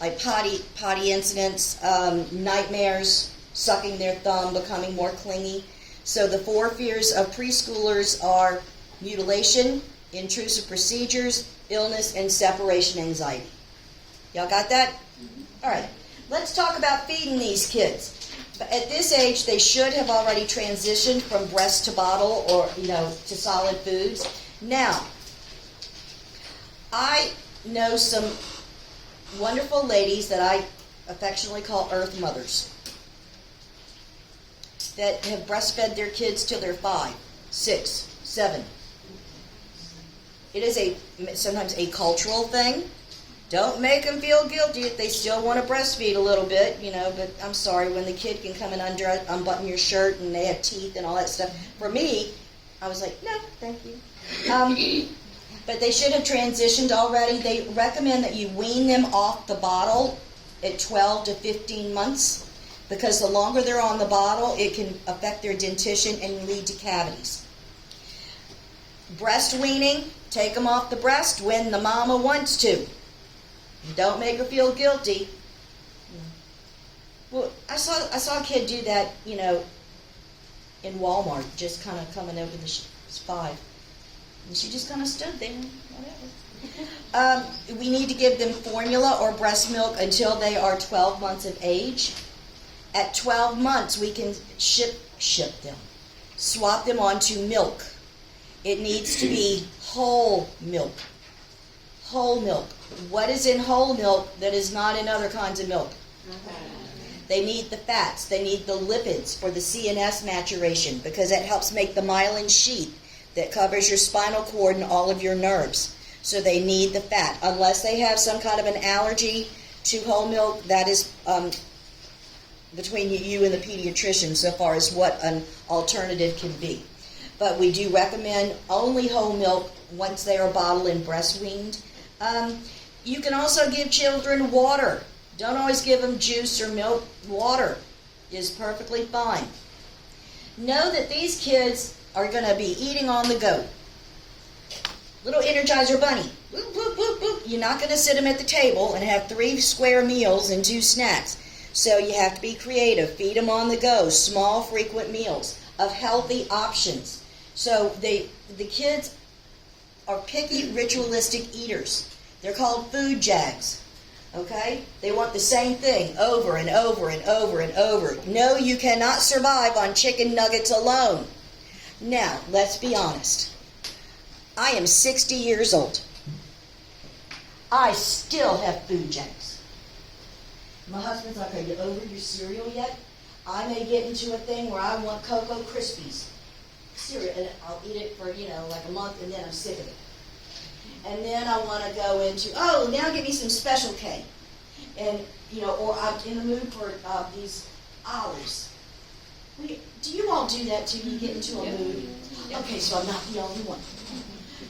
like potty incidents, nightmares, sucking their thumb, becoming more clingy. So the 4 fears of preschoolers are mutilation, intrusive procedures, illness, and separation anxiety. Y'all got that? All right. Let's talk about feeding these kids. At this age, they should have already transitioned from breast to bottle or, to solid foods. Now, I know some wonderful ladies that I affectionately call Earth Mothers that have breastfed their kids till they're 5, 6, 7. It is sometimes a cultural thing. Don't make them feel guilty if they still want to breastfeed a little bit, but I'm sorry, when the kid can come and unbutton your shirt and they have teeth and all that stuff. For me, I was like, no, thank you. But they should have transitioned already. They recommend that you wean them off the bottle at 12 to 15 months, because the longer they're on the bottle, it can affect their dentition and lead to cavities. Breast weaning, take them off the breast when the mama wants to. Don't make her feel guilty. Well, I saw a kid do that, in Walmart, just kind of coming over the 5. And she just kind of stood there, whatever. We need to give them formula or breast milk until they are 12 months of age. At 12 months, we can ship them, swap them onto milk. It needs to be whole milk. Whole milk. What is in whole milk that is not in other kinds of milk? They need the fats. They need the lipids for the CNS maturation, because that helps make the myelin sheath that covers your spinal cord and all of your nerves. So they need the fat. Unless they have some kind of an allergy to whole milk, that is between you and the pediatrician so far as what an alternative can be. But we do recommend only whole milk once they are bottled and breast weaned. You can also give children water. Don't always give them juice or milk. Water is perfectly fine. Know that these kids are going to be eating on the go. Little Energizer Bunny. Boop, boop, boop, boop. You're not going to sit them at the table and have 3 square meals and 2 snacks. So you have to be creative. Feed them on the go. Small, frequent meals of healthy options. So the kids are picky, ritualistic eaters. They're called food jags. Okay? They want the same thing over and over and over and over. No, you cannot survive on chicken nuggets alone. Now, let's be honest. I am 60 years old. I still have food jags. My husband's like, are you over your cereal yet? I may get into a thing where I want Cocoa Krispies. cereal, and I'll eat it for, like a month, and then I'm sick of it. And then I want to go into, now give me some Special K. And, or I'm in the mood for these olives. Do you all do that too? You get into a mood? Okay, so I'm not the only one.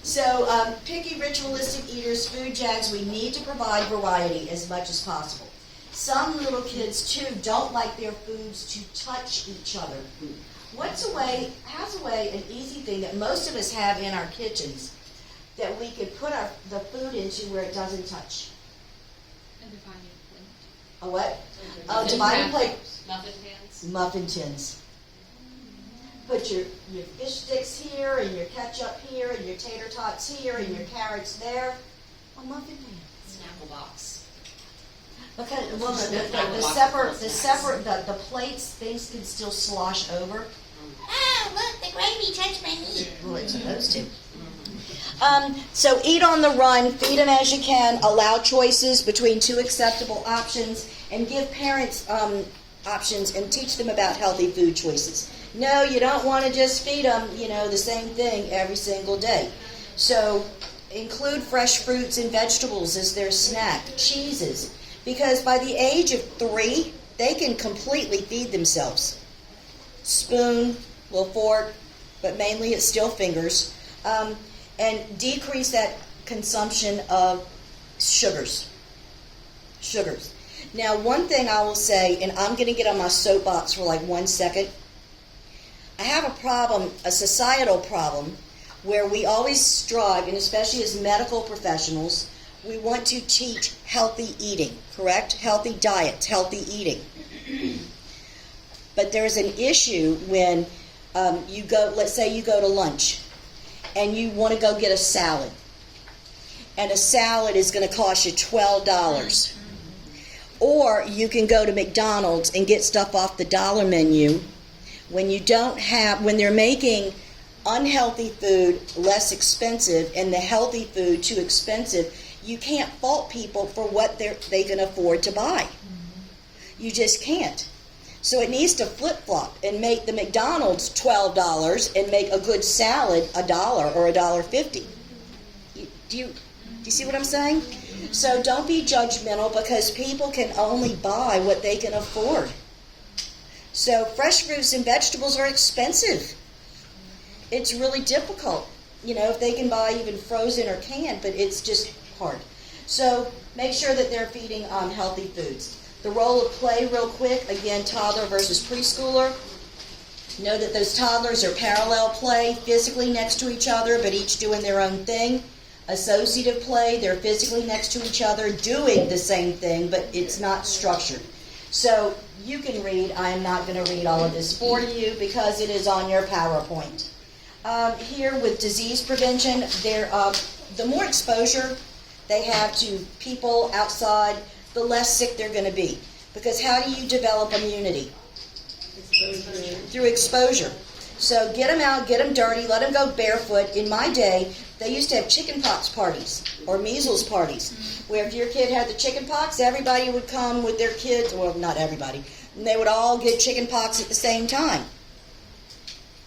So, picky ritualistic eaters, food jags, we need to provide variety as much as possible. Some little kids too don't like their foods to touch each other. How's a way, an easy thing that most of us have in our kitchens that we could put the food into where it doesn't touch? And dividing plate. A what? Oh, dividing plate. Muffin pans. Muffin tins. Put your fish sticks here, and your ketchup here, and your tater tots here, and your carrots there. A muffin pan. Snapple box. Because the plates, things can still slosh over. Oh, look, the gravy touched my meat. Well, it's supposed to. So eat on the run, feed them as you can, allow choices between two acceptable options, and give parents options and teach them about healthy food choices. No, you don't want to just feed them, the same thing every single day. So include fresh fruits and vegetables as their snack, cheeses, because by the age of 3, they can completely feed themselves. Spoon, little fork, but mainly it's still fingers. And decrease that consumption of sugars. Now, one thing I will say, and I'm going to get on my soapbox for like 1 second. I have a problem, a societal problem, where we always strive, and especially as medical professionals, we want to teach healthy eating, correct? Healthy diets, healthy eating. But there's an issue when let's say you go to lunch, and you want to go get a salad. And a salad is going to cost you $12. Or you can go to McDonald's and get stuff off the dollar menu when they're making unhealthy food less expensive and the healthy food too expensive. You can't fault people for what they can afford to buy. You just can't. So it needs to flip-flop and make the McDonald's $12 and make a good salad $1 or $1.50. Do you see what I'm saying? So don't be judgmental, because people can only buy what they can afford. So fresh fruits and vegetables are expensive. It's really difficult, if they can buy even frozen or canned, but it's just hard. So make sure that they're feeding healthy foods. The role of play, real quick, again, toddler versus preschooler. Know that those toddlers are parallel play, physically next to each other, but each doing their own thing. Associative play, they're physically next to each other, doing the same thing, but it's not structured. So you can read. I am not going to read all of this for you because it is on your PowerPoint. Here with disease prevention, the more exposure they have to people outside, the less sick they're going to be. Because how do you develop immunity? Through exposure. So get them out, get them dirty, let them go barefoot. In my day, they used to have chicken pox parties or measles parties, where if your kid had the chicken pox, everybody would come with their kids. Well, not everybody. And they would all get chicken pox at the same time.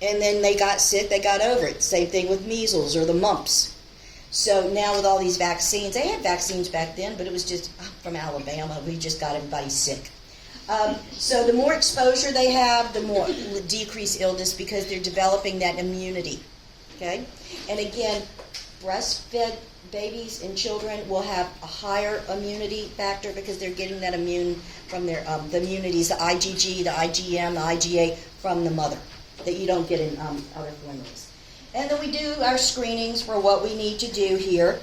And then they got sick, they got over it. Same thing with measles or the mumps. So now with all these vaccines, they had vaccines back then, but it was just from Alabama. We just got everybody sick. So the more exposure they have, the more decreased illness, because they're developing that immunity. Okay? And again, breastfed babies and children will have a higher immunity factor because they're getting that immune from their the immunities, the IgG, the IgM, the IgA from the mother that you don't get in other formulas. And then we do our screenings for what we need to do here.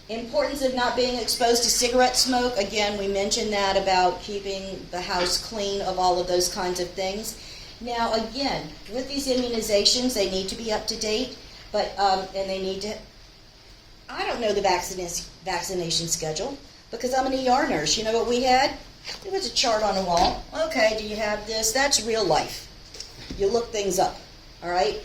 Importance of not being exposed to cigarette smoke. Again, we mentioned that about keeping the house clean of all of those kinds of things. Now, again, with these immunizations, they need to be up to date, but and they need to. I don't know the vaccination schedule because I'm an ER nurse. You know what we had? There was a chart on the wall. Okay, do you have this? That's real life. You look things up, all right?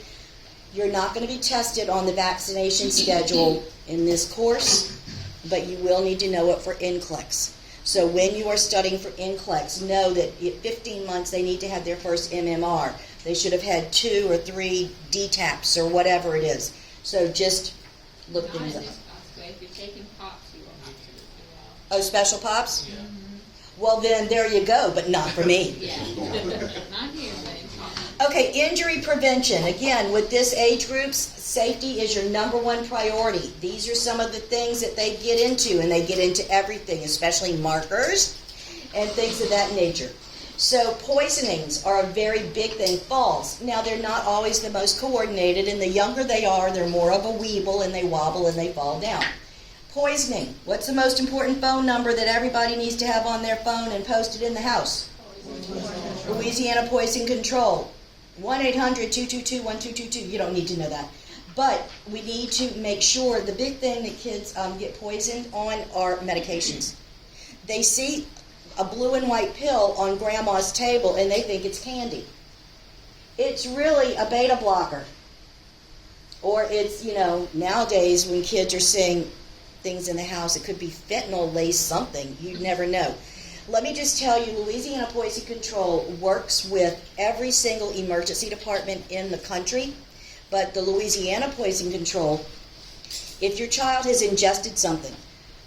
You're not going to be tested on the vaccination schedule in this course, but you will need to know it for NCLEX. So when you are studying for NCLEX, know that at 15 months they need to have their first MMR. They should have had 2 or 3 D-taps or whatever it is. So just look Not in things up. this pathway. If you're taking pops, you will have to. Oh, special pops? Well, then there you go, but not for me. Yeah. Not here, but in pops. Okay, injury prevention. Again, with this age groups, safety is your number one priority. These are some of the things that they get into, and they get into everything, especially markers and things of that nature. So poisonings are a very big thing. Falls. Now, they're not always the most coordinated, and the younger they are, they're more of a weeble, and they wobble and they fall down. Poisoning. What's the most important phone number that everybody needs to have on their phone and posted in the house? Louisiana Poison Control. 1-800-222-1222. You don't need to know that. But we need to make sure, the big thing that kids get poisoned on are medications. They see a blue and white pill on grandma's table and they think it's candy. It's really a beta blocker. Or it's, nowadays when kids are seeing things in the house, it could be fentanyl-laced something. You'd never know. Let me just tell you, Louisiana Poison Control works with every single emergency department in the country, but the Louisiana Poison Control, if your child has ingested something,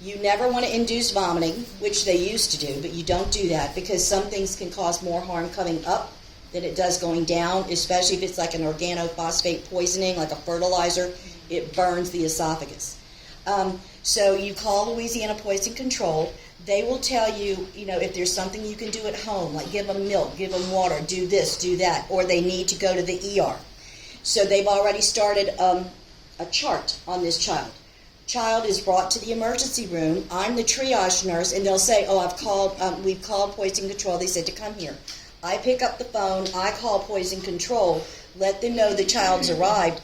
you never want to induce vomiting, which they used to do, but you don't do that because some things can cause more harm coming up than it does going down, especially if it's like an organophosphate poisoning, like a fertilizer. It burns the esophagus. So you call Louisiana Poison Control. They will tell you, if there's something you can do at home, like give them milk, give them water, do this, do that, or they need to go to the ER. So they've already started a chart on this child. Child is brought to the emergency room. I'm the triage nurse, and they'll say, we've called Poison Control. They said to come here. I pick up the phone. I call Poison Control, let them know the child's arrived.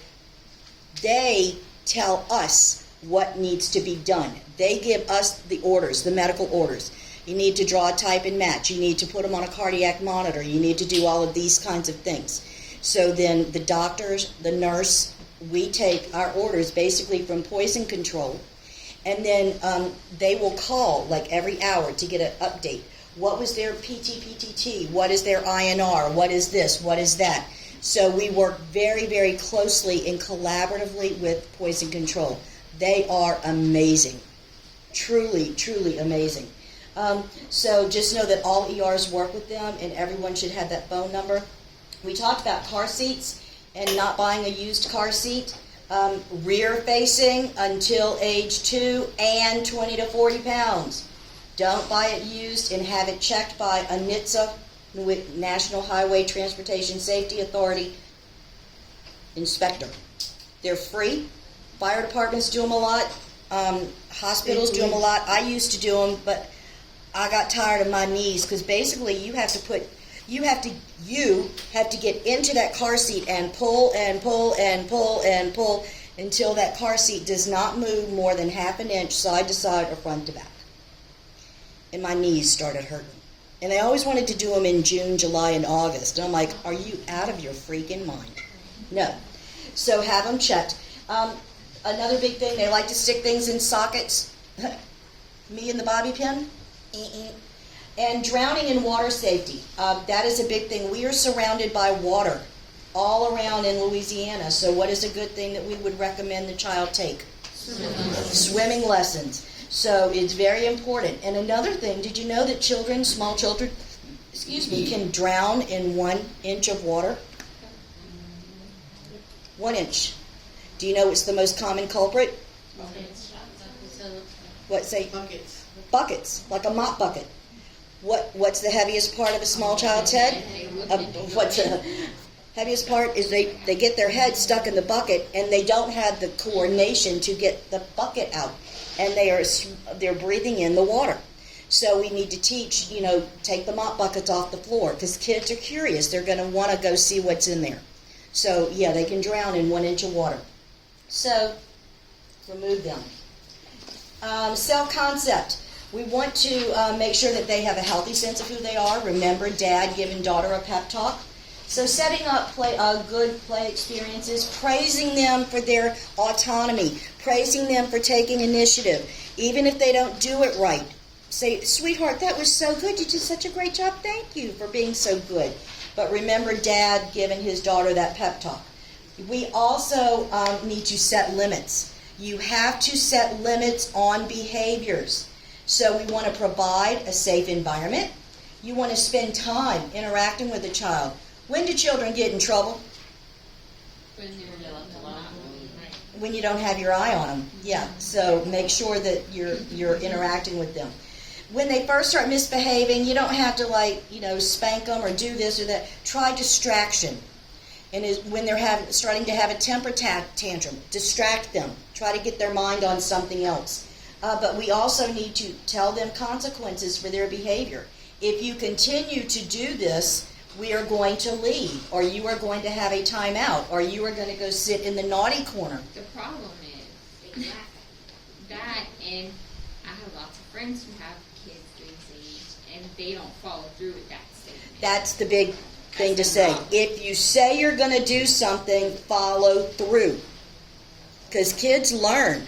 They tell us what needs to be done. They give us the orders, the medical orders. You need to draw, type, and match. You need to put them on a cardiac monitor. You need to do all of these kinds of things. So then the doctors, the nurse, we take our orders basically from Poison Control, and then they will call like every hour to get an update. What was their PT-PTT? What is their INR? What is this? What is that? So we work very, very closely and collaboratively with Poison Control. They are amazing. Truly, truly amazing. So just know that all ERs work with them, and everyone should have that phone number. We talked about car seats and not buying a used car seat. Rear facing until age 2 and 20 to 40 pounds. Don't buy it used and have it checked by a NHTSA, National Highway Transportation Safety Authority inspector. They're free. Fire departments do them a lot. Hospitals do them a lot. I used to do them, but I got tired of my knees because basically you have to get into that car seat and pull and pull and pull and pull until that car seat does not move more than half an inch side to side or front to back. And my knees started hurting. And they always wanted to do them in June, July, and August. And I'm like, are you out of your freaking mind? No. So have them checked. Another big thing, they like to stick things in sockets. Me and the bobby pin. And drowning and water safety. That is a big thing. We are surrounded by water all around in Louisiana. So what is a good thing that we would recommend the child take? Swimming lessons. So it's very important. And another thing, did you know that small children, can drown in 1 inch of water? 1 inch. Do you know what's the most common culprit? What, say? Buckets. Buckets, like a mop bucket. What's the heaviest part of a small child's head? What's the heaviest part is they get their head stuck in the bucket and they don't have the coordination to get the bucket out. And they're breathing in the water. So we need to teach, take the mop buckets off the floor because kids are curious. They're going to want to go see what's in there. So, yeah, they can drown in 1 inch of water. So, remove them. Self-concept. We want to make sure that they have a healthy sense of who they are. Remember dad giving daughter a pep talk. So setting up good play experiences, praising them for their autonomy, praising them for taking initiative, even if they don't do it right. Say, sweetheart, that was so good. You did such a great job. Thank you for being so good. But remember Dad giving his daughter that pep talk. We also need to set limits. You have to set limits on behaviors. So we want to provide a safe environment. You want to spend time interacting with the child. When do children get in trouble? When you're left alone. When you don't have your eye on them. Yeah, so make sure that you're interacting with them. When they first start misbehaving, you don't have to spank them or do this or that. Try distraction. And when they're starting to have a temper tantrum, distract them. Try to get their mind on something else. But we also need to tell them consequences for their behavior. If you continue to do this, we are going to leave, or you are going to have a timeout, or you are going to go sit in the naughty corner. The problem is that, and I have lots of friends who have kids this age, and they don't follow through with that statement. That's the big thing to say. If you say you're going to do something, follow through. Because kids learn.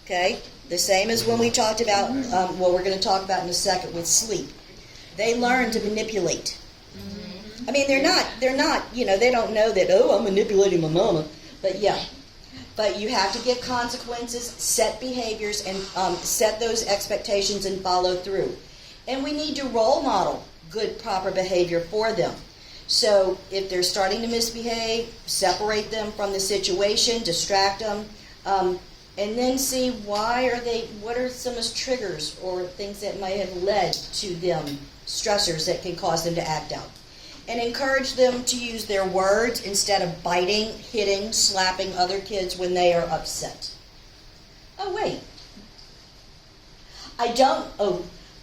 Okay? The same as when we talked about, we're going to talk about in a second with sleep. They learn to manipulate. I mean, they're not, they don't know that, I'm manipulating my mama. But yeah. But you have to give consequences, set behaviors, and set those expectations and follow through. And we need to role model good, proper behavior for them. So if they're starting to misbehave, separate them from the situation, distract them, and then see what are some of those triggers or things that might have led to them, stressors that can cause them to act out. And encourage them to use their words instead of biting, hitting, slapping other kids when they are upset. Oh, wait.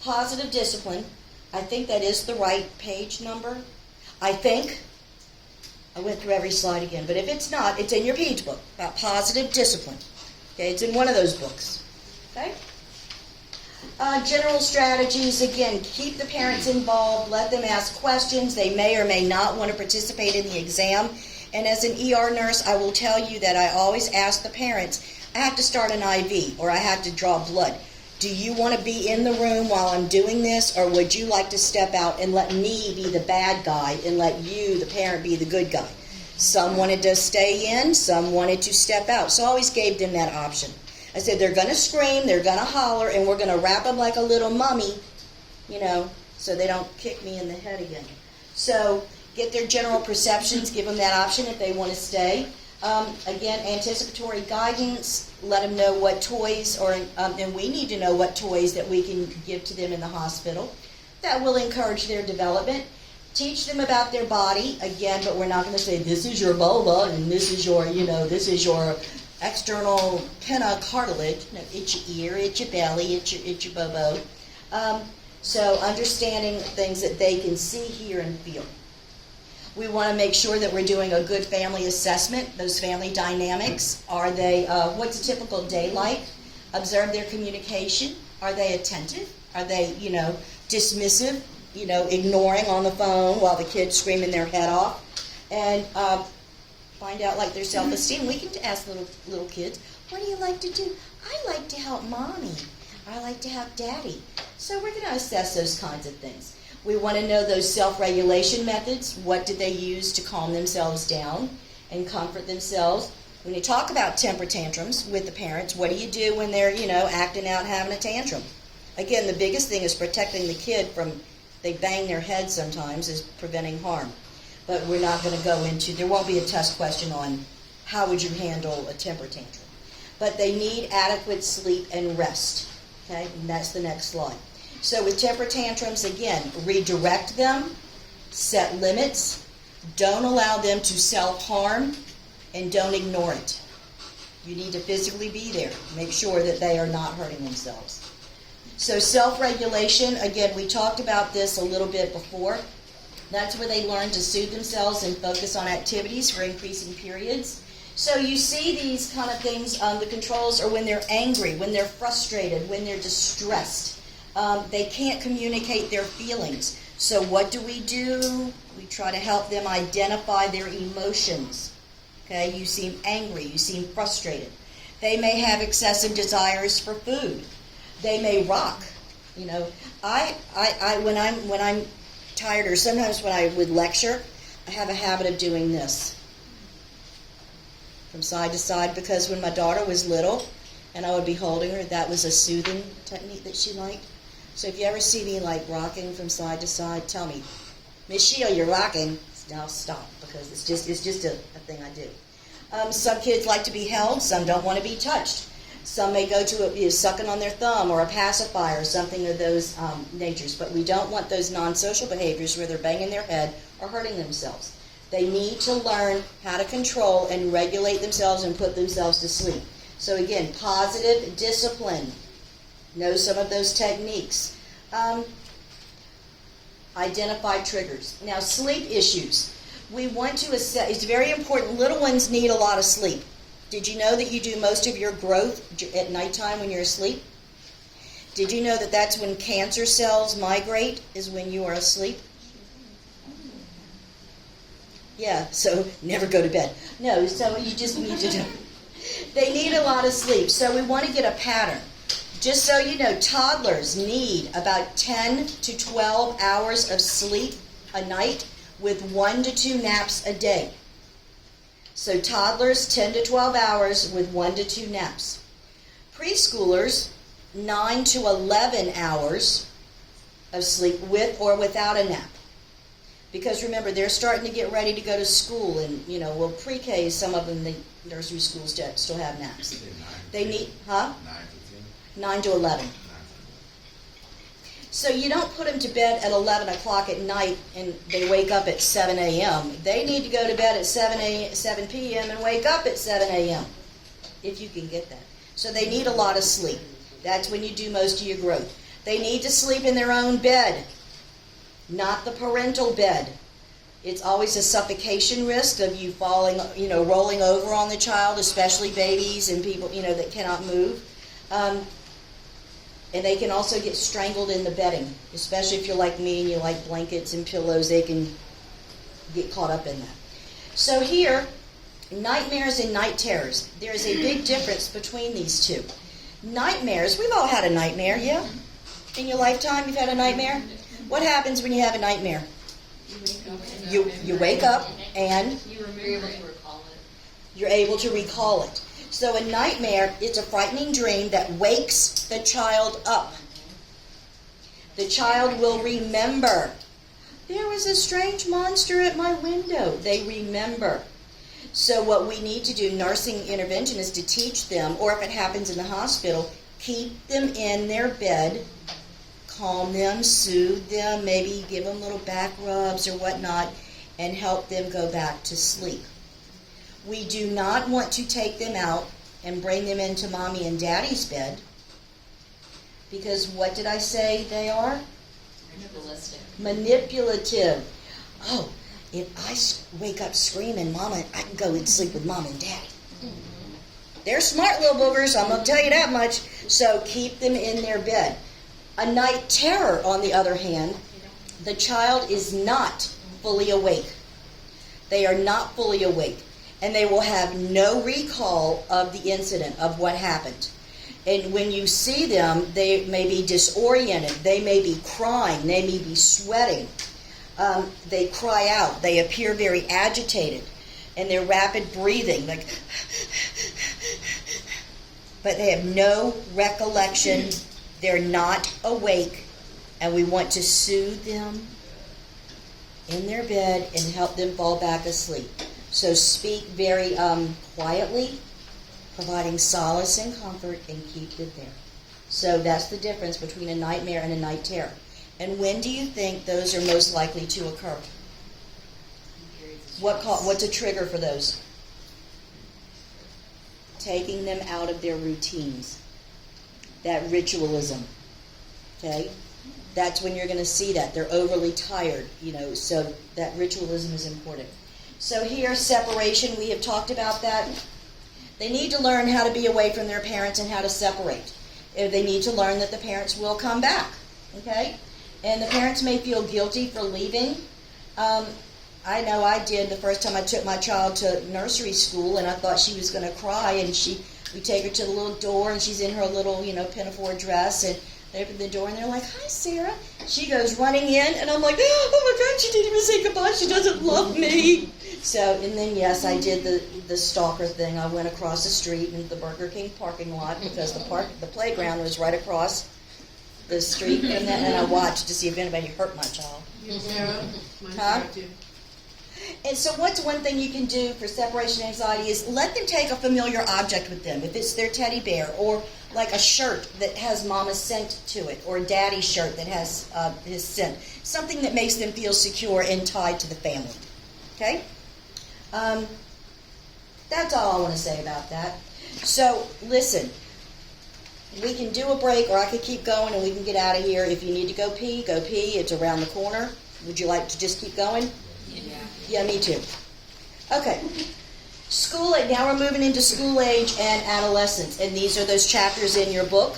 Positive discipline. I think that is the right page number. I think. I went through every slide again, but if it's not, it's in your page book about positive discipline. Okay, it's in one of those books. Okay? General strategies, again, keep the parents involved, let them ask questions. They may or may not want to participate in the exam. And as an ER nurse, I will tell you that I always ask the parents, I have to start an IV or I have to draw blood. Do you want to be in the room while I'm doing this, or would you like to step out and let me be the bad guy and let you, the parent, be the good guy? Some wanted to stay in, some wanted to step out. So I always gave them that option. I said, they're going to scream, they're going to holler, and we're going to wrap them like a little mummy, so they don't kick me in the head again. So get their general perceptions, give them that option if they want to stay. Again, anticipatory guidance, let them know what toys, and we need to know what toys that we can give to them in the hospital. That will encourage their development. Teach them about their body, again, but we're not going to say, this is your vulva, and this is your, this is your external pinna cartilage. No, it's your ear, it's your belly, it's your bobo. So understanding things that they can see, hear, and feel. We want to make sure that we're doing a good family assessment, those family dynamics. Are they, what's a typical day like? Observe their communication. Are they attentive? Are they, dismissive, ignoring on the phone while the kid's screaming their head off? And find out, their self-esteem. We can ask little kids, what do you like to do? I like to help mommy. I like to help daddy. So we're going to assess those kinds of things. We want to know those self-regulation methods. What do they use to calm themselves down and comfort themselves? When you talk about temper tantrums with the parents, what do you do when they're, acting out, having a tantrum? Again, the biggest thing is protecting the kid from, they bang their head sometimes, is preventing harm. But we're not going to go into, there won't be a test question on how would you handle a temper tantrum. But they need adequate sleep and rest. Okay, and that's the next slide. So with temper tantrums, again, redirect them, set limits, don't allow them to self-harm, and don't ignore it. You need to physically be there. Make sure that they are not hurting themselves. So self-regulation, again, we talked about this a little bit before. That's where they learn to soothe themselves and focus on activities for increasing periods. So you see these kind of things, the controls are when they're angry, when they're frustrated, when they're distressed. They can't communicate their feelings. So what do? We try to help them identify their emotions. Okay, you seem angry, you seem frustrated. They may have excessive desires for food. They may rock. When I'm tired, or sometimes when I would lecture, I have a habit of doing this. From side to side, because when my daughter was little and I would be holding her, that was a soothing technique that she liked. So if you ever see me like rocking from side to side, tell me, Miss Sheila, you're rocking. Now stop, because it's just a thing I do. Some kids like to be held, some don't want to be touched. Some may go to sucking on their thumb or a pacifier or something of those natures, but we don't want those non-social behaviors where they're banging their head or hurting themselves. They need to learn how to control and regulate themselves and put themselves to sleep. So again, positive discipline. Know some of those techniques. Identify triggers. Now, sleep issues. We want to assess, it's very important, little ones need a lot of sleep. Did you know that you do most of your growth at nighttime when you're asleep? Did you know that that's when cancer cells migrate, is when you are asleep? Yeah, so never go to bed. No, so you just need to do. They need a lot of sleep, so we want to get a pattern. Just so you know, toddlers need about 10 to 12 hours of sleep a night with 1 to 2 naps a day. So toddlers, 10 to 12 hours with 1 to 2 naps. Preschoolers, 9 to 11 hours of sleep with or without a nap. Because remember, they're starting to get ready to go to school, and well, pre-K, some of them, the nursery schools still have naps. They need, 9 to 11. So you don't put them to bed at 11 o'clock at night and they wake up at 7 a.m. They need to go to bed at 7 p.m. and wake up at 7 a.m. if you can get that. So they need a lot of sleep. That's when you do most of your growth. They need to sleep in their own bed, not the parental bed. It's always a suffocation risk of you falling, rolling over on the child, especially babies and people, that cannot move. And they can also get strangled in the bedding, especially if you're like me and you like blankets and pillows, they can get caught up in that. So here, nightmares and night terrors. There is a big difference between these two. Nightmares, we've all had a nightmare, yeah? In your lifetime, you've had a nightmare? What happens when you have a nightmare? You wake up and you're able to recall it. So a nightmare, it's a frightening dream that wakes the child up. The child will remember. There was a strange monster at my window. They remember. So what we need to do, nursing intervention, is to teach them, or if it happens in the hospital, keep them in their bed, calm them, soothe them, maybe give them little back rubs or whatnot, and help them go back to sleep. We do not want to take them out and bring them into mommy and daddy's bed, because what did I say they are? Manipulative. Oh, if I wake up screaming, Mama, I can go and sleep with Mom and Daddy. They're smart little boogers, I'm going to tell you that much. So keep them in their bed. A night terror, on the other hand, the child is not fully awake. They are not fully awake. And they will have no recall of the incident, of what happened. And when you see them, they may be disoriented. They may be crying. They may be sweating. They cry out. They appear very agitated. And they're rapid breathing, like, but they have no recollection. They're not awake. And we want to soothe them in their bed and help them fall back asleep. So speak very quietly, providing solace and comfort, and keep it there. So that's the difference between a nightmare and a night terror. And when do you think those are most likely to occur? What's a trigger for those? Taking them out of their routines. That ritualism. Okay? That's when you're going to see that. They're overly tired, so that ritualism is important. So here, separation, we have talked about that. They need to learn how to be away from their parents and how to separate. They need to learn that the parents will come back, okay? And the parents may feel guilty for leaving. I know I did the first time I took my child to nursery school, and I thought she was going to cry, and we take her to the little door, and she's in her little, pinafore dress, and they open the door, and they're like, "Hi, Sarah." She goes running in, and I'm like, oh my God, she didn't even say goodbye. She doesn't love me. So, and then yes, I did the stalker thing. I went across the street into the Burger King parking lot because the playground was right across the street, and I watched to see if anybody hurt my child. Huh? And so what's one thing you can do for separation anxiety is let them take a familiar object with them. If it's their teddy bear, or like a shirt that has mama's scent to it, or a daddy's shirt that has his scent. Something that makes them feel secure and tied to the family. Okay? That's all I want to say about that. So, listen. We can do a break, or I could keep going and we can get out of here. If you need to go pee, go pee. It's around the corner. Would you like to just keep going? Yeah, me too. Okay. School age. Now we're moving into school age and adolescence. And these are those chapters in your book.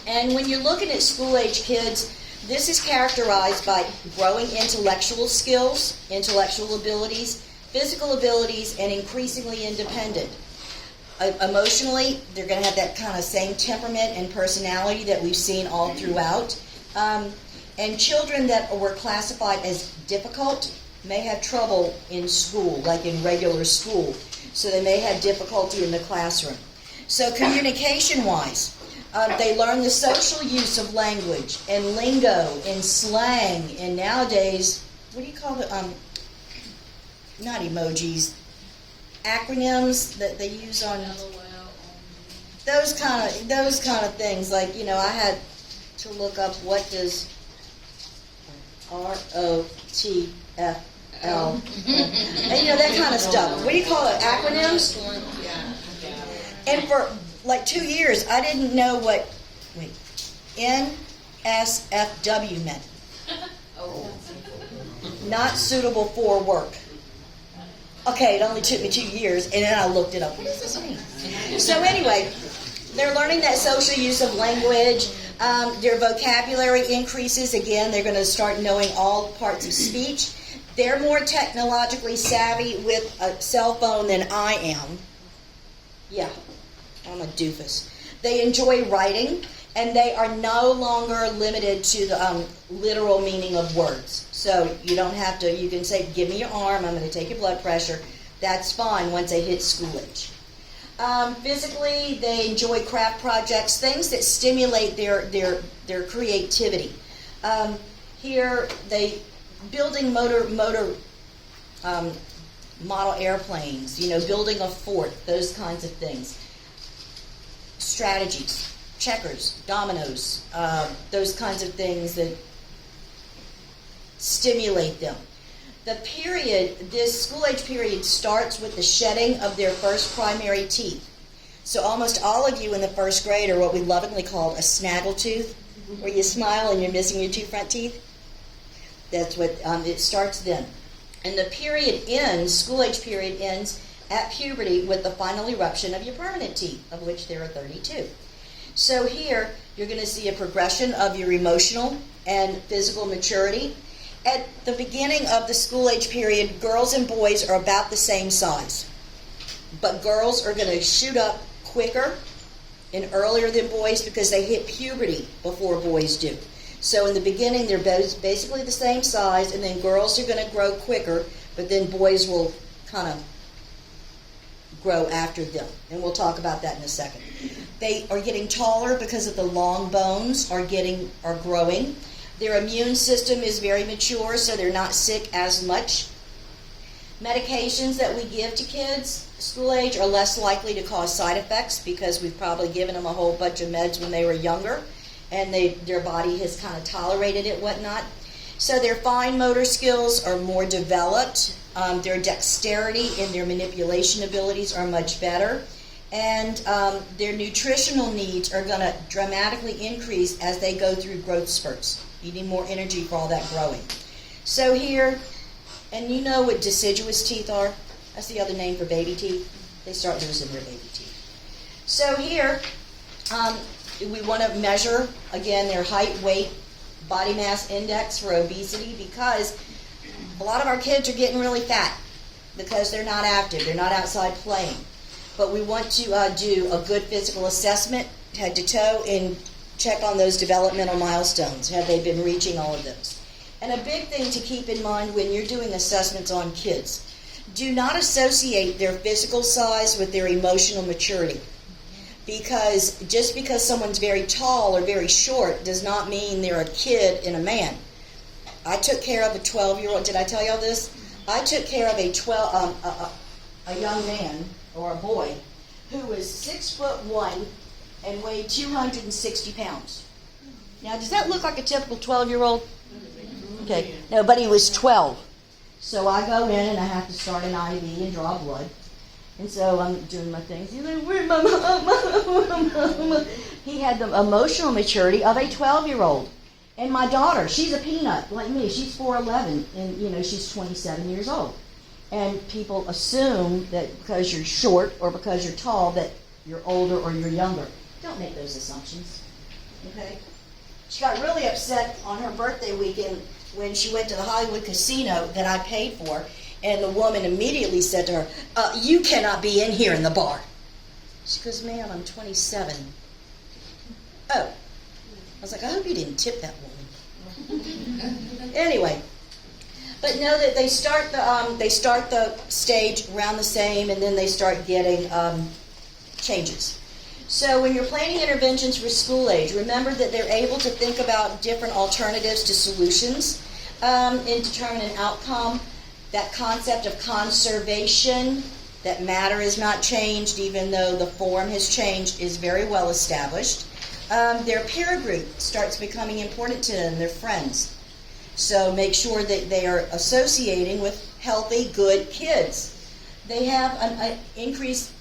And when you're looking at school age kids, this is characterized by growing intellectual skills, intellectual abilities, physical abilities, and increasingly independent. Emotionally, they're going to have that kind of same temperament and personality that we've seen all throughout. And children that were classified as difficult may have trouble in school, like in regular school. So they may have difficulty in the classroom. So communication-wise, they learn the social use of language and lingo and slang. And nowadays, what do you call the, not emojis, acronyms that they use on those kind of things. Like, you know, I had to look up what does ROTFL, and you know, that kind of stuff. What do you call it? Acronyms? And for like 2 years, I didn't know what NSFW meant. Not suitable for work. Okay, it only took me 2 years, and then I looked it up. What does this mean? So anyway, they're learning that social use of language. Their vocabulary increases. Again, they're going to start knowing all parts of speech. They're more technologically savvy with a cell phone than I am. Yeah, I'm a doofus. They enjoy writing, and they are no longer limited to the literal meaning of words. So you don't have to, you can say, give me your arm, I'm going to take your blood pressure. That's fine once they hit school age. Physically, they enjoy craft projects, things that stimulate their creativity. Here, they building model airplanes, you know, building a fort, those kinds of things. Strategies, checkers, dominoes, those kinds of things that stimulate them. The period, this school age period starts with the shedding of their first primary teeth. So almost all of you in the first grade are what we lovingly call a snaggletooth, where you smile and you're missing your two front teeth. That's what, it starts then. And the period ends, school age period ends at puberty with the final eruption of your permanent teeth, of which there are 32. So here, you're going to see a progression of your emotional and physical maturity. At the beginning of the school age period, girls and boys are about the same size. But girls are going to shoot up quicker and earlier than boys because they hit puberty before boys do. So in the beginning, they're basically the same size, and then girls are going to grow quicker, but then boys will kind of grow after them. And we'll talk about that in a second. They are getting taller because of the long bones are growing. Their immune system is very mature, so they're not sick as much. Medications that we give to kids school age are less likely to cause side effects because we've probably given them a whole bunch of meds when they were younger, and their body has kind of tolerated it, whatnot. So their fine motor skills are more developed. Their dexterity and their manipulation abilities are much better. And their nutritional needs are going to dramatically increase as they go through growth spurts. You need more energy for all that growing. So here, and you know what deciduous teeth are? That's the other name for baby teeth. They start losing their baby teeth. So here, we want to measure, again, their height, weight, body mass index for obesity, because a lot of our kids are getting really fat because they're not active. They're not outside playing. But we want to do a good physical assessment, head to toe, and check on those developmental milestones. Have they been reaching all of those? And a big thing to keep in mind when you're doing assessments on kids, do not associate their physical size with their emotional maturity. Because just because someone's very tall or very short does not mean they're a kid and a man. I took care of a 12-year-old. Did I tell y'all this? I took care of a young man or a boy who was 6'1" and weighed 260 pounds. Now, does that look like a typical 12-year-old? Okay. No, but he was 12. So I go in and I have to start an IV and draw blood. And so I'm doing my things. He's like, where's my mom? He had the emotional maturity of a 12-year-old. And my daughter, she's a peanut like me. She's 4'11", and she's 27 years old. And people assume that because you're short or because you're tall that you're older or you're younger. Don't make those assumptions. Okay? She got really upset on her birthday weekend when she went to the Hollywood Casino that I paid for. And the woman immediately said to her, you cannot be in here in the bar. She goes, ma'am, I'm 27. Oh. I was like, I hope you didn't tip that woman. Anyway. But know that they start the stage around the same, and then they start getting changes. So when you're planning interventions for school age, remember that they're able to think about different alternatives to solutions in determining an outcome. That concept of conservation, that matter is not changed even though the form has changed, is very well established. Their peer group starts becoming important to them, their friends. So make sure that they are associating with healthy, good kids. They have an increase,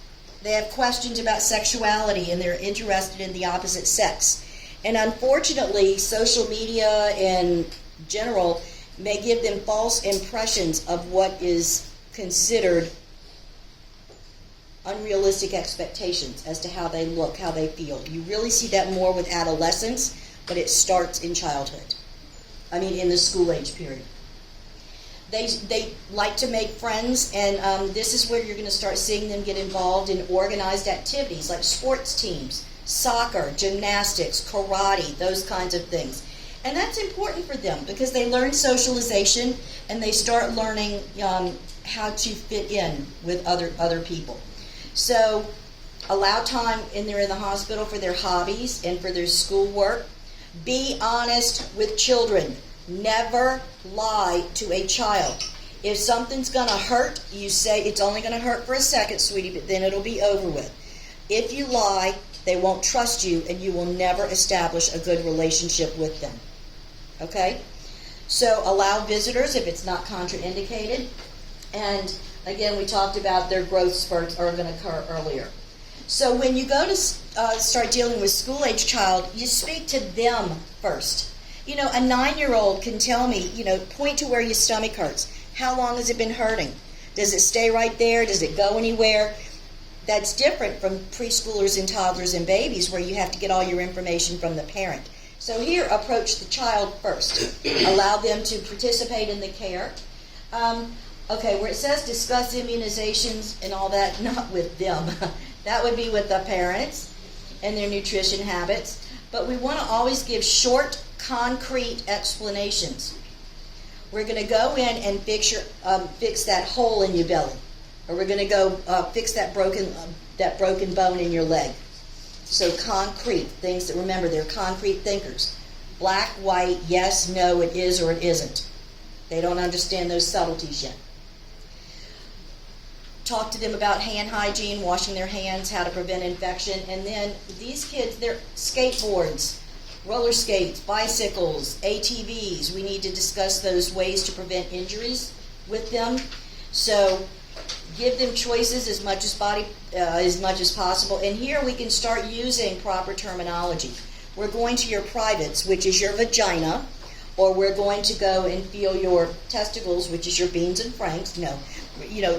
they have questions about sexuality and they're interested in the opposite sex. And unfortunately, social media in general may give them false impressions of what is considered unrealistic expectations as to how they look, how they feel. You really see that more with adolescents, but it starts in childhood. In the school age period. They like to make friends, and this is where you're going to start seeing them get involved in organized activities like sports teams, soccer, gymnastics, karate, those kinds of things. And that's important for them because they learn socialization and they start learning how to fit in with other people. So allow time when they're in the hospital for their hobbies and for their schoolwork. Be honest with children. Never lie to a child. If something's going to hurt, you say it's only going to hurt for a second, sweetie, but then it'll be over with. If you lie, they won't trust you and you will never establish a good relationship with them. Okay? So allow visitors if it's not contraindicated. And again, we talked about their growth spurts are going to occur earlier. So when you go to start dealing with school-age child, you speak to them first. A 9-year-old can tell me, point to where your stomach hurts. How long has it been hurting? Does it stay right there? Does it go anywhere? That's different from preschoolers and toddlers and babies where you have to get all your information from the parent. So here, approach the child first. Allow them to participate in the care. Where it says discuss immunizations and all that, not with them. That would be with the parents and their nutrition habits. But we want to always give short, concrete explanations. We're going to go in and fix that hole in your belly. Or we're going to go fix that broken bone in your leg. So concrete, things that, remember, they're concrete thinkers. Black, white, yes, no, it is or it isn't. They don't understand those subtleties yet. Talk to them about hand hygiene, washing their hands, how to prevent infection. And then these kids, they're skateboards, roller skates, bicycles, ATVs. We need to discuss those ways to prevent injuries with them. So give them choices as much as possible. And here we can start using proper terminology. We're going to your privates, which is your vagina, or we're going to go and feel your testicles, which is your beans and franks.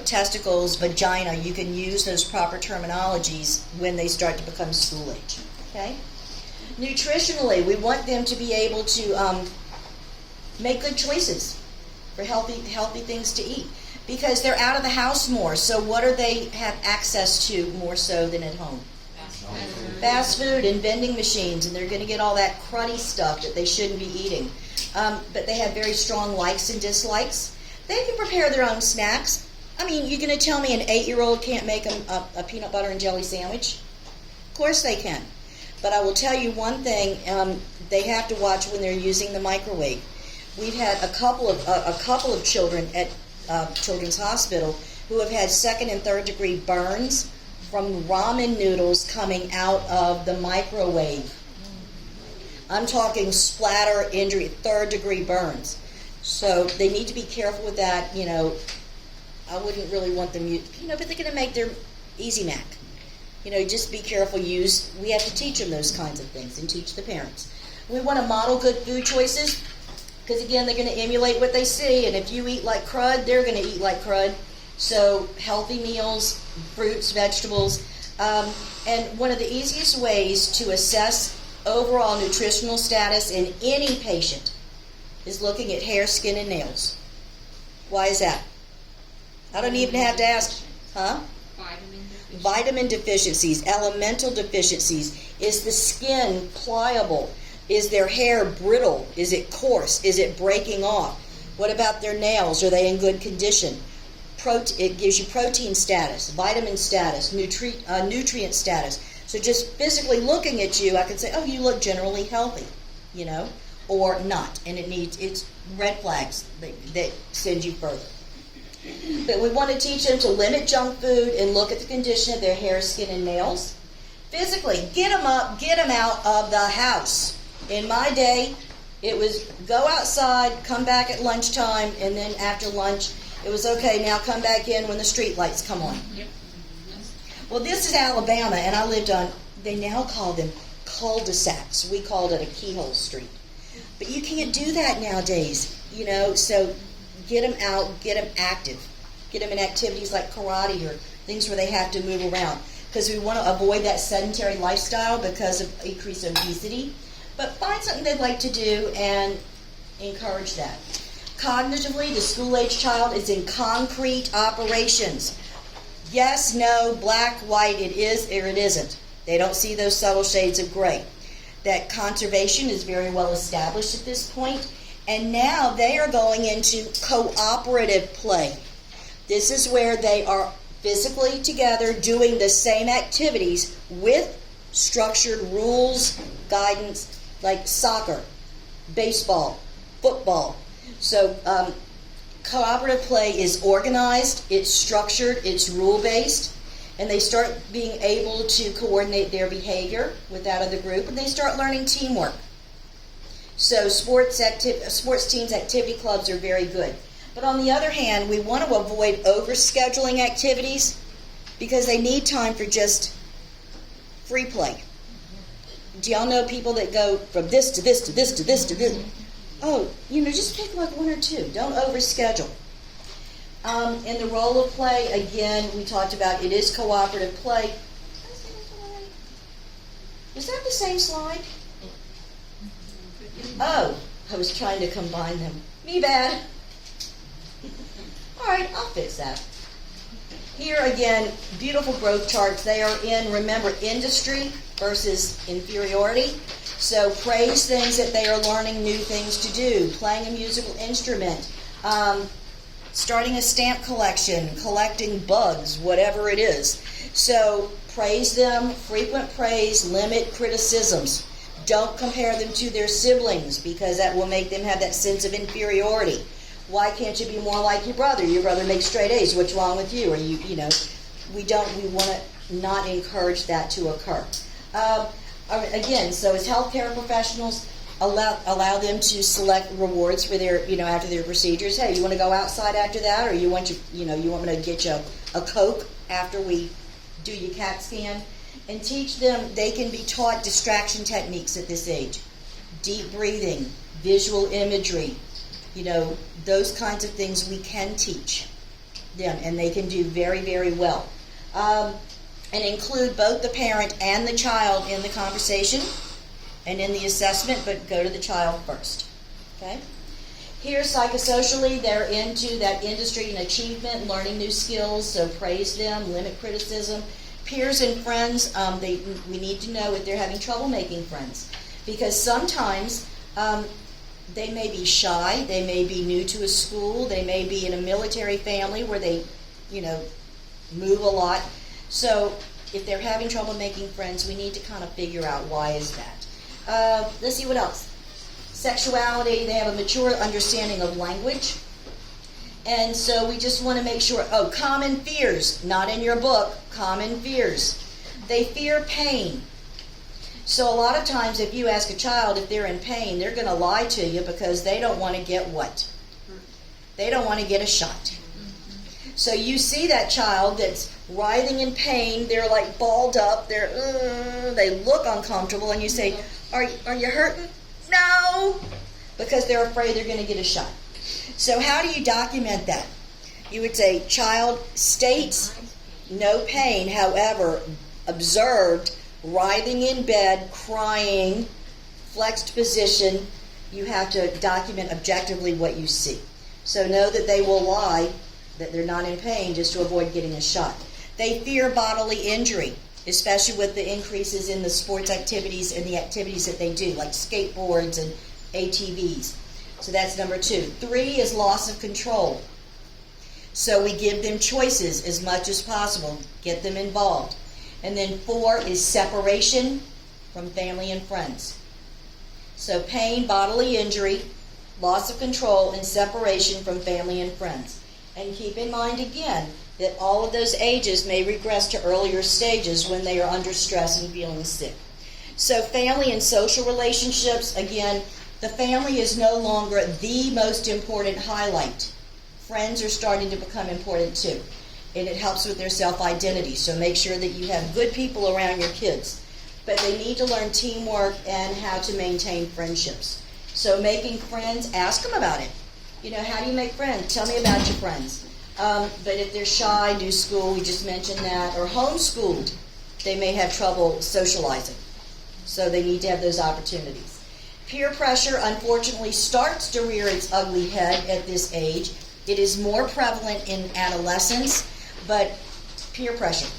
Testicles, vagina. You can use those proper terminologies when they start to become school age. Okay? Nutritionally, we want them to be able to make good choices for healthy things to eat. Because they're out of the house more, so what do they have access to more so than at home? Fast food and vending machines, and they're going to get all that cruddy stuff that they shouldn't be eating. But they have very strong likes and dislikes. They can prepare their own snacks. I mean, you're going to tell me an 8-year-old can't make a peanut butter and jelly sandwich? Of course they can. But I will tell you one thing, they have to watch when they're using the microwave. We've had a couple of children at Children's Hospital who have had 2nd and 3rd degree burns from ramen noodles coming out of the microwave. I'm talking splatter injury, 3rd degree burns. So they need to be careful with that. You know, I wouldn't really want them, but they're going to make their Easy Mac. You know, just be careful. We have to teach them those kinds of things and teach the parents. We want to model good food choices because, again, they're going to emulate what they see. And if you eat like crud, they're going to eat like crud. So healthy meals, fruits, vegetables. And one of the easiest ways to assess overall nutritional status in any patient is looking at hair, skin, and nails. Why is that? I don't even have to ask, huh? Vitamin deficiencies, elemental deficiencies. Is the skin pliable? Is their hair brittle? Is it coarse? Is it breaking off? What about their nails? Are they in good condition? It gives you protein status, vitamin status, nutrient status. So just physically looking at you, I can say, oh, you look generally healthy, you know, or not. And it's red flags that send you further. But we want to teach them to limit junk food and look at the condition of their hair, skin, and nails. Physically, get them up, get them out of the house. In my day, it was go outside, come back at lunchtime, and then after lunch, it was okay, now come back in when the street lights come on. Yep. Well, this is Alabama, and I lived on, they now call them cul-de-sacs. We called it a keyhole street. But you can't do that nowadays, you know, so get them out, get them active. Get them in activities like karate or things where they have to move around. Because we want to avoid that sedentary lifestyle because of increased obesity. But find something they'd like to do and encourage that. Cognitively, the school-age child is in concrete operations. Yes, no, black, white, it is or it isn't. They don't see those subtle shades of gray. That conservation is very well established at this point. And now they are going into cooperative play. This is where they are physically together doing the same activities with structured rules, guidance, like soccer, baseball, football. So cooperative play is organized, it's structured, it's rule-based, and they start being able to coordinate their behavior with that of the group, and they start learning teamwork. So sports teams, activity clubs are very good. But on the other hand, we want to avoid overscheduling activities because they need time for just free play. Do y'all know people that go from this to this to this to this to this? Oh, just pick like one or two. Don't overschedule. In the role of play, again, we talked about it is cooperative play. Is that the same slide? Oh, I was trying to combine them. Me bad. All right, I'll fix that. Here again, beautiful growth charts. They are in, remember, industry versus inferiority. So praise things that they are learning new things to do. Playing a musical instrument. Starting a stamp collection. Collecting bugs, whatever it is. So praise them. Frequent praise. Limit criticisms. Don't compare them to their siblings because that will make them have that sense of inferiority. Why can't you be more like your brother? Your brother makes straight A's. What's wrong with you? Or we want to not encourage that to occur. Again, so as healthcare professionals, allow them to select rewards for their, after their procedures. Hey, you want to go outside after that, or you want me to get you a Coke after we do your CAT scan? And teach them, they can be taught distraction techniques at this age. Deep breathing, visual imagery, those kinds of things we can teach them, and they can do very, very well. And include both the parent and the child in the conversation and in the assessment, but go to the child first. Okay? Here, psychosocially, they're into that industry and achievement, learning new skills, so praise them, limit criticism. Peers and friends, we need to know if they're having trouble making friends. Because sometimes they may be shy, they may be new to a school, they may be in a military family where they, move a lot. So if they're having trouble making friends, we need to kind of figure out why is that. Let's see what else. Sexuality, they have a mature understanding of language. And so we just want to make sure, common fears, not in your book, common fears. They fear pain. So a lot of times if you ask a child if they're in pain, they're going to lie to you because they don't want to get what? They don't want to get a shot. So you see that child that's writhing in pain, they're like balled up, they look uncomfortable, and you say, are you hurting? No! Because they're afraid they're going to get a shot. So how do you document that? You would say, child states no pain, however, observed, writhing in bed, crying, flexed position. You have to document objectively what you see. So know that they will lie, that they're not in pain, just to avoid getting a shot. They fear bodily injury, especially with the increases in the sports activities and the activities that they do, like skateboards and ATVs. So that's number 2. 3 is loss of control. So we give them choices as much as possible, get them involved. And then 4 is separation from family and friends. So pain, bodily injury, loss of control, and separation from family and friends. And keep in mind again that all of those ages may regress to earlier stages when they are under stress and feeling sick. So family and social relationships, again, the family is no longer the most important highlight. Friends are starting to become important too. And it helps with their self-identity. So make sure that you have good people around your kids. But they need to learn teamwork and how to maintain friendships. So making friends, ask them about it. How do you make friends? Tell me about your friends. But if they're shy, do school, we just mentioned that, or homeschooled, they may have trouble socializing. So they need to have those opportunities. Peer pressure, unfortunately, starts to rear its ugly head at this age. It is more prevalent in adolescence, but peer pressure.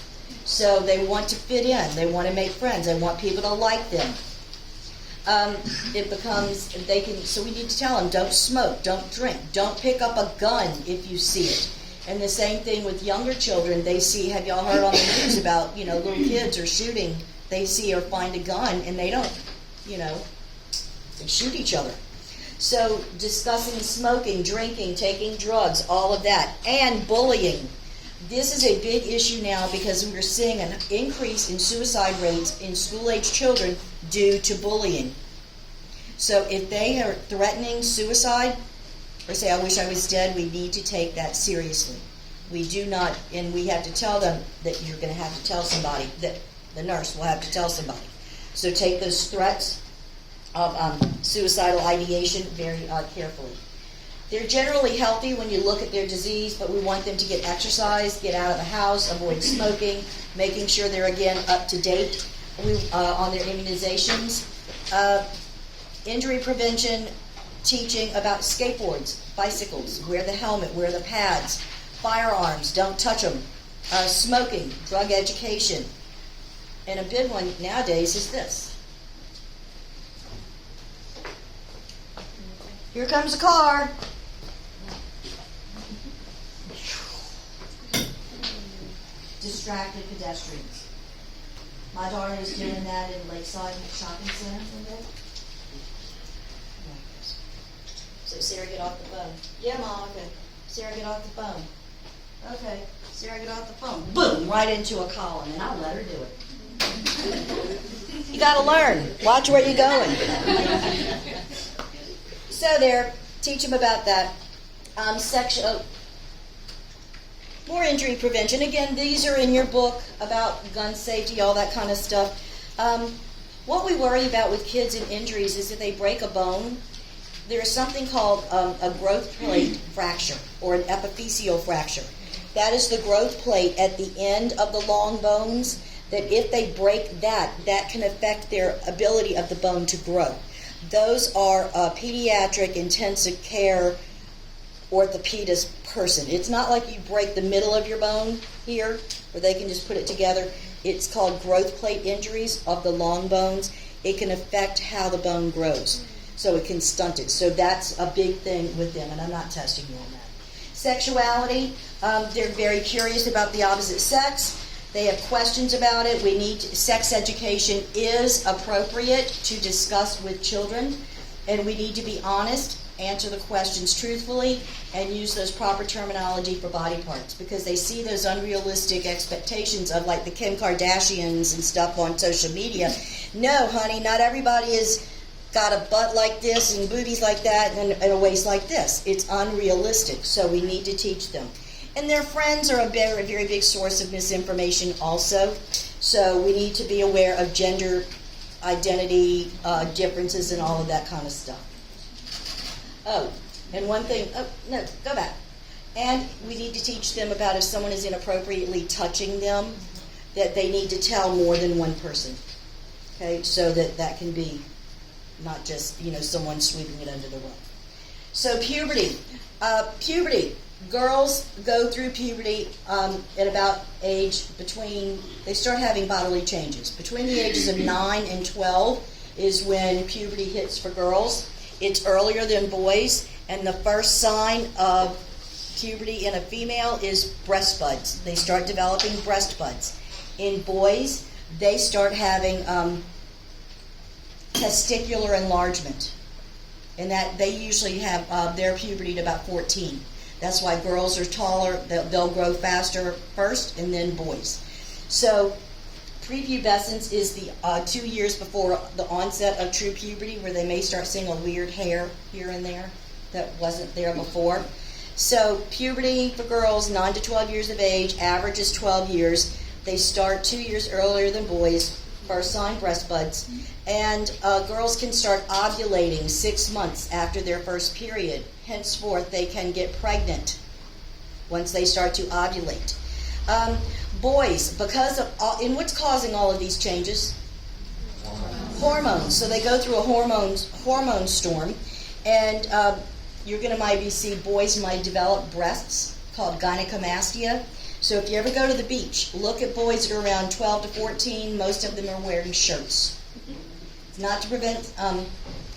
So they want to fit in. They want to make friends. They want people to like them. So we need to tell them, don't smoke, don't drink, don't pick up a gun if you see it. And the same thing with younger children. They see, have y'all heard on the news about, little kids are shooting, they see or find a gun, and they don't, they shoot each other. So discussing smoking, drinking, taking drugs, all of that, and bullying. This is a big issue now because we're seeing an increase in suicide rates in school-age children due to bullying. So if they are threatening suicide or say, I wish I was dead, we need to take that seriously. We do not, and we have to tell them that you're going to have to tell somebody, that the nurse will have to tell somebody. So take those threats of suicidal ideation very carefully. They're generally healthy when you look at their disease, but we want them to get exercise, get out of the house, avoid smoking, making sure they're, again, up to date on their immunizations. Injury prevention, teaching about skateboards, bicycles, wear the helmet, wear the pads, firearms, don't touch them, smoking, drug education. And a big one nowadays is this. Here comes a car. Distracted pedestrians. My daughter is doing that in Lakeside Shopping Center one day. So Sarah, get off the phone. Yeah, Mom, okay. Sarah, get off the phone. Okay, Sarah, get off the phone. Boom, right into a column, and I'll let her do it. You gotta learn. Watch where you're going. So there, teach them about that. More injury prevention. Again, these are in your book about gun safety, all that kind of stuff. What we worry about with kids and injuries is if they break a bone, there's something called a growth plate fracture or an epiphyseal fracture. That is the growth plate at the end of the long bones, that if they break that can affect their ability of the bone to grow. Those are pediatric intensive care orthopedist person. It's not like you break the middle of your bone here, where they can just put it together. It's called growth plate injuries of the long bones. It can affect how the bone grows, so it can stunt it. So that's a big thing with them, and I'm not testing you on that. Sexuality, they're very curious about the opposite sex. They have questions about it. Sex education is appropriate to discuss with children, and we need to be honest, answer the questions truthfully, and use those proper terminology for body parts, because they see those unrealistic expectations of like the Kim Kardashians and stuff on social media. No, honey, not everybody is got a butt like this and boobies like that and a waist like this. It's unrealistic, so we need to teach them. And their friends are a very, very big source of misinformation also, so we need to be aware of gender identity differences and all of that kind of stuff. Oh, and one thing, no, go back. And we need to teach them about if someone is inappropriately touching them, that they need to tell more than one person. Okay, so that can be not just, someone sweeping it under the rug. So puberty. Girls go through puberty at about they start having bodily changes. Between the ages of 9 and 12 is when puberty hits for girls. It's earlier than boys, and the first sign of puberty in a female is breast buds. They start developing breast buds. In boys, they start having testicular enlargement, and that they usually have their puberty at about 14. That's why girls are taller. They'll grow faster first, and then boys. So prepubescence is the 2 years before the onset of true puberty, where they may start seeing a weird hair here and there that wasn't there before. So puberty for girls, 9 to 12 years of age, average is 12 years. They start 2 years earlier than boys, first sign breast buds. And girls can start ovulating 6 months after their first period. Henceforth, they can get pregnant once they start to ovulate. Boys, because of and what's causing all of these changes? Hormones. So they go through a hormone storm, and you're going to maybe see boys might develop breasts called gynecomastia. So if you ever go to the beach, look at boys that are around 12 to 14. Most of them are wearing shirts. It's not to prevent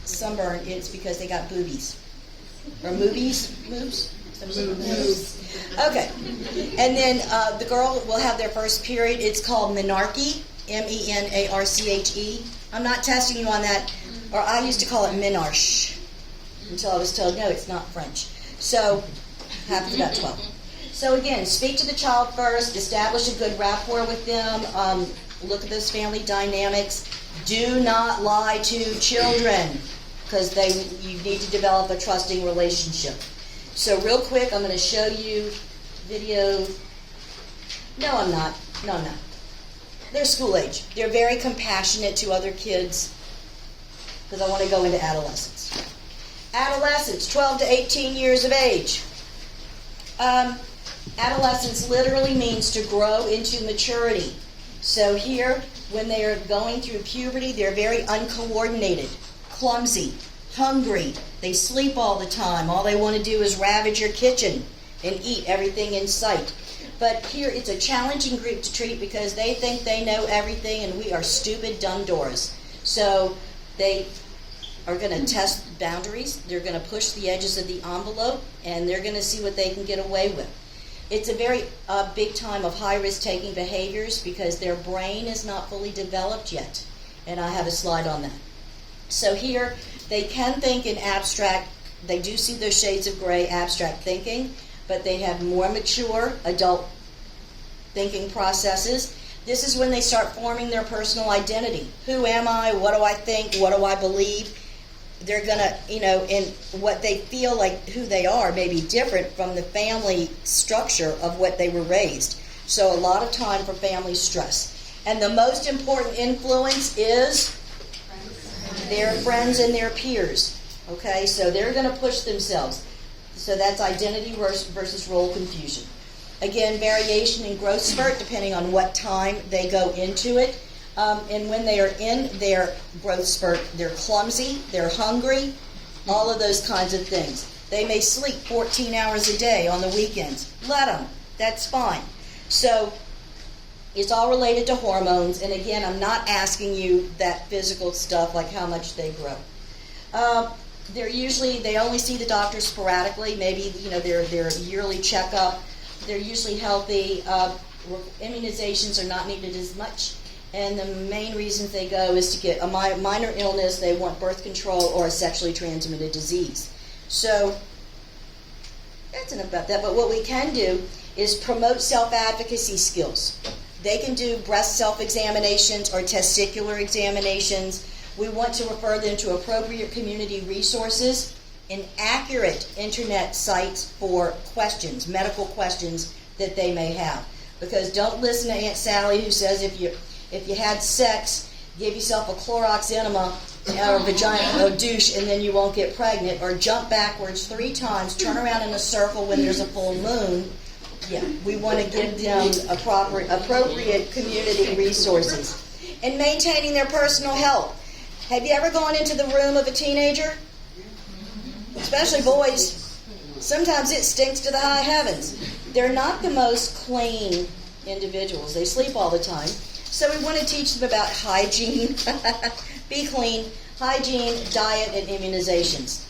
sunburn. It's because they got boobies. Or movies? Moves? Okay. And then the girl will have their first period. It's called menarche, menarche. I'm not testing you on that. Or I used to call it menarche until I was told, no, it's not French. So, happens about 12. So again, speak to the child first, establish a good rapport with them, look at those family dynamics. Do not lie to children, because you need to develop a trusting relationship. So real quick, I'm going to show you video. No, I'm not. They're school age. They're very compassionate to other kids, because I want to go into adolescence. Adolescents, 12 to 18 years of age. Adolescence literally means to grow into maturity. So here, when they are going through puberty, they're very uncoordinated, clumsy, hungry. They sleep all the time. All they want to do is ravage your kitchen and eat everything in sight. But here, it's a challenging group to treat because they think they know everything, and we are stupid, dumb doors. So they are going to test boundaries. They're going to push the edges of the envelope, and they're going to see what they can get away with. It's a very big time of high-risk taking behaviors because their brain is not fully developed yet. And I have a slide on that. So here, they can think in abstract. They do see those shades of gray, abstract thinking, but they have more mature adult thinking processes. This is when they start forming their personal identity. Who am I? What do I think? What do I believe? They're going to, in what they feel like who they are may be different from the family structure of what they were raised. So a lot of time for family stress. And the most important influence is their friends and their peers. Okay, so they're going to push themselves. So that's identity versus role confusion. Again, variation in growth spurt depending on what time they go into it. And when they are in their growth spurt, they're clumsy, they're hungry, all of those kinds of things. They may sleep 14 hours a day on the weekends. Let them. That's fine. So it's all related to hormones. And again, I'm not asking you that physical stuff like how much they grow. They only see the doctor sporadically. Maybe, their yearly checkup. They're usually healthy. Immunizations are not needed as much. And the main reasons they go is to get a minor illness, they want birth control, or a sexually transmitted disease. So that's enough about that. But what we can do is promote self-advocacy skills. They can do breast self-examinations or testicular examinations. We want to refer them to appropriate community resources and accurate internet sites for questions, medical questions that they may have. Because don't listen to Aunt Sally who says if you had sex, give yourself a Clorox enema or a vagina or douche and then you won't get pregnant, or jump backwards 3 times, turn around in a circle when there's a full moon. Yeah, we want to give them appropriate community resources. And maintaining their personal health. Have you ever gone into the room of a teenager? Especially boys. Sometimes it stinks to the high heavens. They're not the most clean individuals. They sleep all the time. So we want to teach them about hygiene, be clean, hygiene, diet, and immunizations.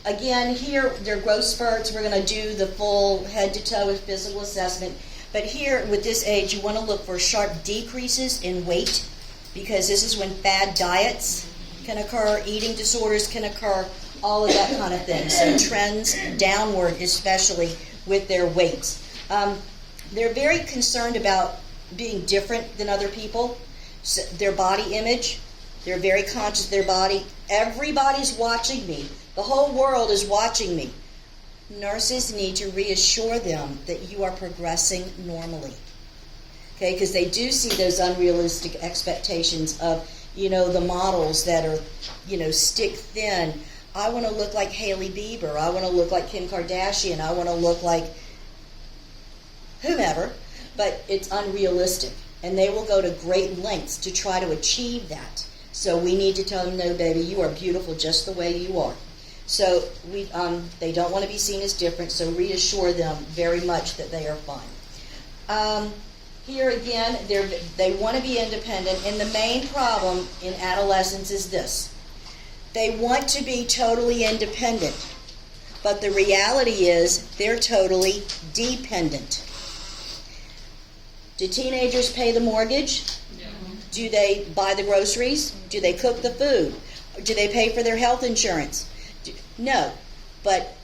Again, here, their growth spurts. We're going to do the full head-to-toe physical assessment. But here, with this age, you want to look for sharp decreases in weight, because this is when fad diets can occur, eating disorders can occur, all of that kind of thing. So trends downward, especially with their weights. They're very concerned about being different than other people. So their body image, they're very conscious of their body. Everybody's watching me. The whole world is watching me. Nurses need to reassure them that you are progressing normally. Okay, because they do see those unrealistic expectations of, the models that are, stick thin. I want to look like Hailey Bieber. I want to look like Kim Kardashian. I want to look like whomever. But it's unrealistic. And they will go to great lengths to try to achieve that. So we need to tell them, no, baby, you are beautiful just the way you are. So they don't want to be seen as different, so reassure them very much that they are fine. Here again, they want to be independent, and the main problem in adolescence is this. They want to be totally independent, but the reality is they're totally dependent. Do teenagers pay the mortgage? No. Do they buy the groceries? Do they cook the food? Do they pay for their health insurance? No, but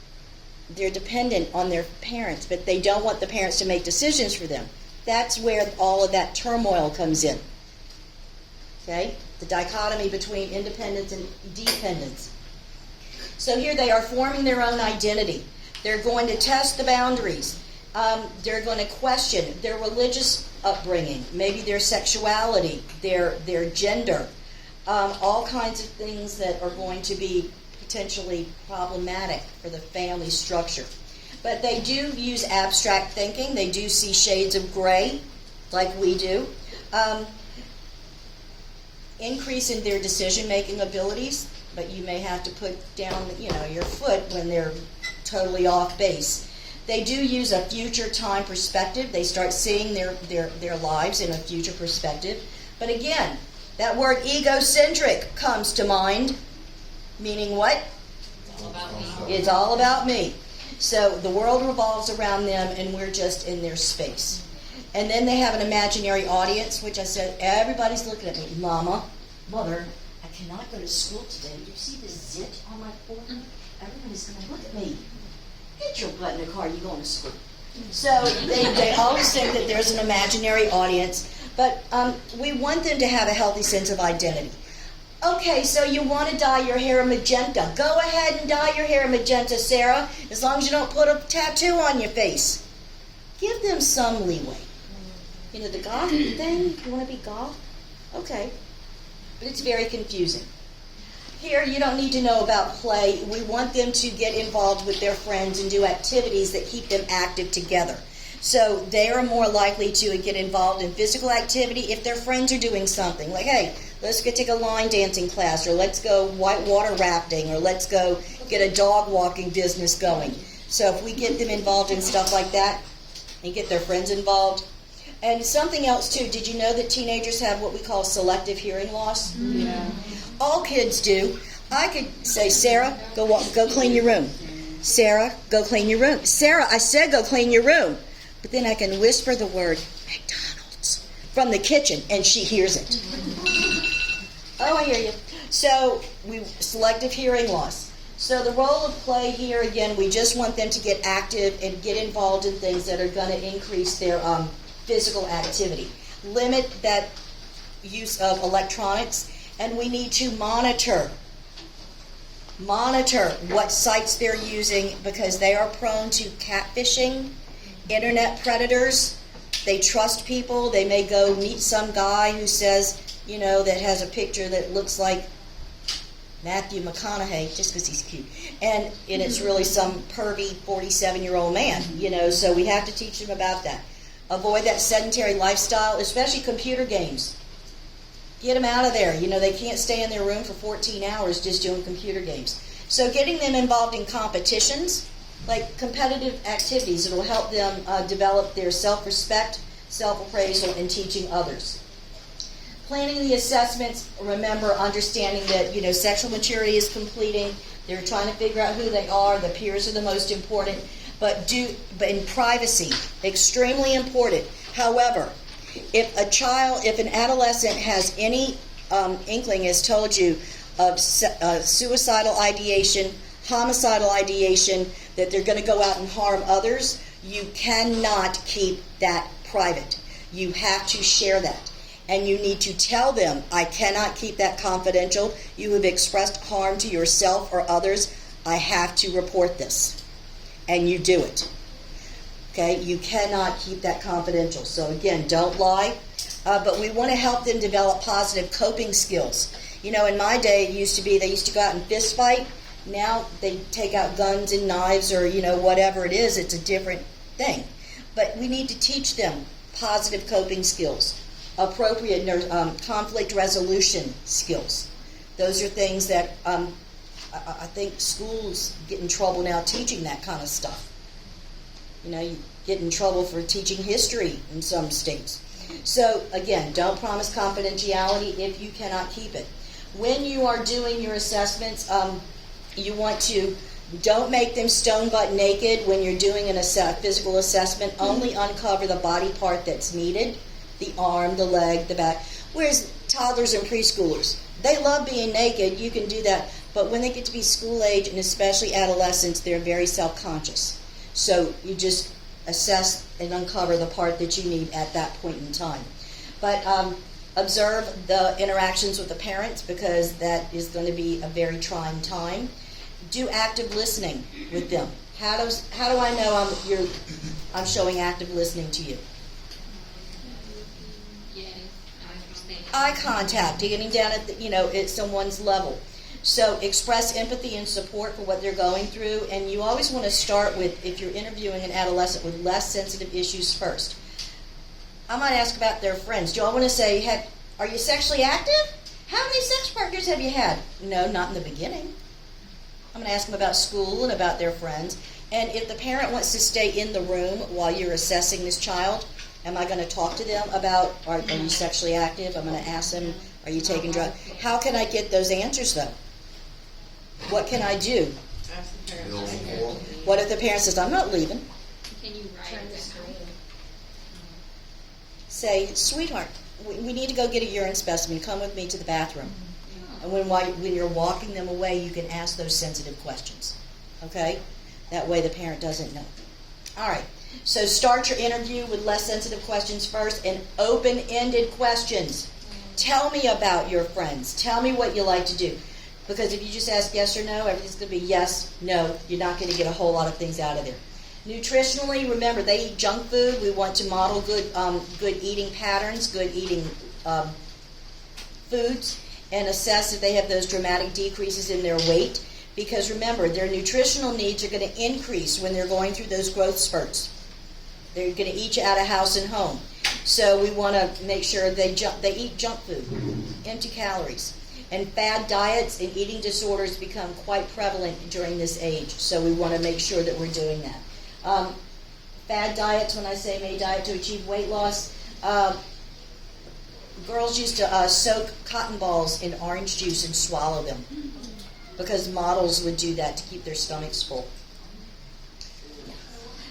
they're dependent on their parents, but they don't want the parents to make decisions for them. That's where all of that turmoil comes in. Okay? The dichotomy between independence and dependence. So here they are forming their own identity. They're going to test the boundaries. They're going to question their religious upbringing, maybe their sexuality, their gender, all kinds of things that are going to be potentially problematic for the family structure. But they do use abstract thinking. They do see shades of gray, like we do. Increase in their decision-making abilities, but you may have to put down, your foot when they're totally off base. They do use a future time perspective. They start seeing their lives in a future perspective. But again, that word egocentric comes to mind, meaning what? It's all about me. It's all about me. So the world revolves around them, and we're just in their space. And then they have an imaginary audience, which I said, everybody's looking at me. Mama, Mother, I cannot go to school today. Do you see the zit on my forehead? Everybody's going to look at me. Get your butt in the car, you're going to school. So they always think that there's an imaginary audience, but we want them to have a healthy sense of identity. Okay, so you want to dye your hair magenta. Go ahead and dye your hair magenta, Sarah, as long as you don't put a tattoo on your face. Give them some leeway. The goth thing, you want to be goth? Okay. But it's very confusing. Here, you don't need to know about play. We want them to get involved with their friends and do activities that keep them active together. So they are more likely to get involved in physical activity if their friends are doing something. Like, hey, let's go take a line dancing class, or let's go whitewater rafting, or let's go get a dog walking business going. So if we get them involved in stuff like that and get their friends involved. And something else too, did you know that teenagers have what we call selective hearing loss? Yeah. All kids do. I could say, Sarah, go clean your room. Sarah, go clean your room. Sarah, I said go clean your room. But then I can whisper the word McDonald's from the kitchen and she hears it. Oh, I hear you. So selective hearing loss. So the role of play here, again, we just want them to get active and get involved in things that are going to increase their physical activity. Limit that use of electronics, and we need to monitor what sites they're using because they are prone to catfishing, internet predators. They trust people. They may go meet some guy who says, that has a picture that looks like Matthew McConaughey just because he's cute. And it's really some pervy 47-year-old man, so we have to teach them about that. Avoid that sedentary lifestyle, especially computer games. Get them out of there. They can't stay in their room for 14 hours just doing computer games. So getting them involved in competitions, like competitive activities, it will help them develop their self-respect, self-appraisal, and teaching others. Planning the assessments, remember understanding that, sexual maturity is completing. They're trying to figure out who they are. The peers are the most important. But in privacy, extremely important. However, if an adolescent has any inkling, as told you, of suicidal ideation, homicidal ideation, that they're going to go out and harm others, you cannot keep that private. You have to share that. And you need to tell them, I cannot keep that confidential. You have expressed harm to yourself or others. I have to report this. And you do it. Okay? You cannot keep that confidential. So again, don't lie. But we want to help them develop positive coping skills. In my day, it used to be they used to go out and fist fight. Now they take out guns and knives or, whatever it is. It's a different thing. But we need to teach them positive coping skills. Appropriate conflict resolution skills. Those are things that I think schools get in trouble now teaching that kind of stuff. You get in trouble for teaching history in some states. So again, don't promise confidentiality if you cannot keep it. When you are doing your assessments, you want to don't make them stone butt naked when you're doing a physical assessment. Only uncover the body part that's needed. The arm, the leg, the back. Whereas toddlers and preschoolers, they love being naked. You can do that. But when they get to be school age, and especially adolescents, they're very self-conscious. So you just assess and uncover the part that you need at that point in time. But observe the interactions with the parents because that is going to be a very trying time. Do active listening with them. How do I know I'm showing active listening to you? Eye contact, getting down at at someone's level. So express empathy and support for what they're going through, and you always want to start with, if you're interviewing an adolescent, with less sensitive issues first. I might ask about their friends. Do I want to say, are you sexually active? How many sex partners have you had? No, not in the beginning. I'm going to ask them about school and about their friends. And if the parent wants to stay in the room while you're assessing this child, am I going to talk to them about, are you sexually active? I'm going to ask them, are you taking drugs? How can I get those answers, though? What can I do? What if the parent says, I'm not leaving? Can you write it down? Say, sweetheart, we need to go get a urine specimen. Come with me to the bathroom. And when you're walking them away, you can ask those sensitive questions. Okay? That way the parent doesn't know. All right. So start your interview with less sensitive questions first and open-ended questions. Tell me about your friends. Tell me what you like to do. Because if you just ask yes or no, everything's going to be yes, no. You're not going to get a whole lot of things out of there. Nutritionally, remember, they eat junk food. We want to model good eating patterns, good eating foods, and assess if they have those dramatic decreases in their weight. Because remember, their nutritional needs are going to increase when they're going through those growth spurts. They're going to eat you out of house and home. So we want to make sure they eat junk food, empty calories. and fad diets and eating disorders become quite prevalent during this age. So we want to make sure that we're doing that. Fad diets, when I say made diet to achieve weight loss, girls used to soak cotton balls in orange juice and swallow them because models would do that to keep their stomachs full.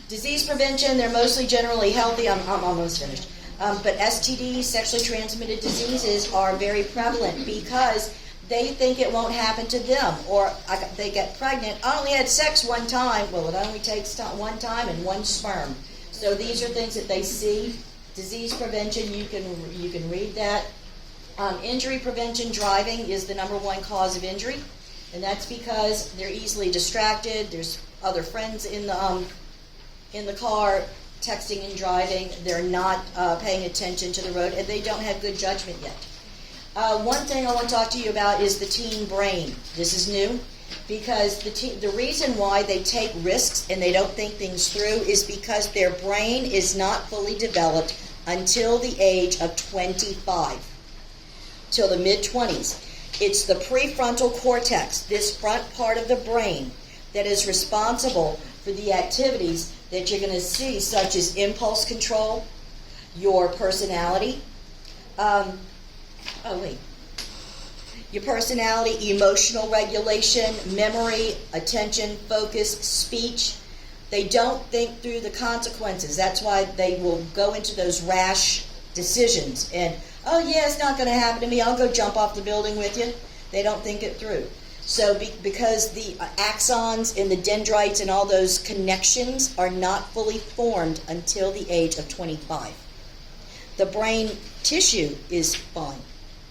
Disease prevention, they're mostly generally healthy. I'm almost finished. But STDs, sexually transmitted diseases, are very prevalent because they think it won't happen to them. Or they get pregnant. I only had sex one time. Well, it only takes one time and one sperm. So these are things that they see. Disease prevention, you can read that. Injury prevention, driving is the number one cause of injury. And that's because they're easily distracted. There's other friends in the car, texting and driving. They're not paying attention to the road, and they don't have good judgment yet. One thing I want to talk to you about is the teen brain. This is new because the reason why they take risks and they don't think things through is because their brain is not fully developed until the age of 25, till the mid-20s. It's the prefrontal cortex, this front part of the brain, that is responsible for the activities that you're going to see, such as impulse control, your personality, your personality, emotional regulation, memory, attention, focus, speech. They don't think through the consequences. That's why they will go into those rash decisions. And, oh yeah, it's not going to happen to me. I'll go jump off the building with you. They don't think it through. So because the axons and the dendrites and all those connections are not fully formed until the age of 25. The brain tissue is fine.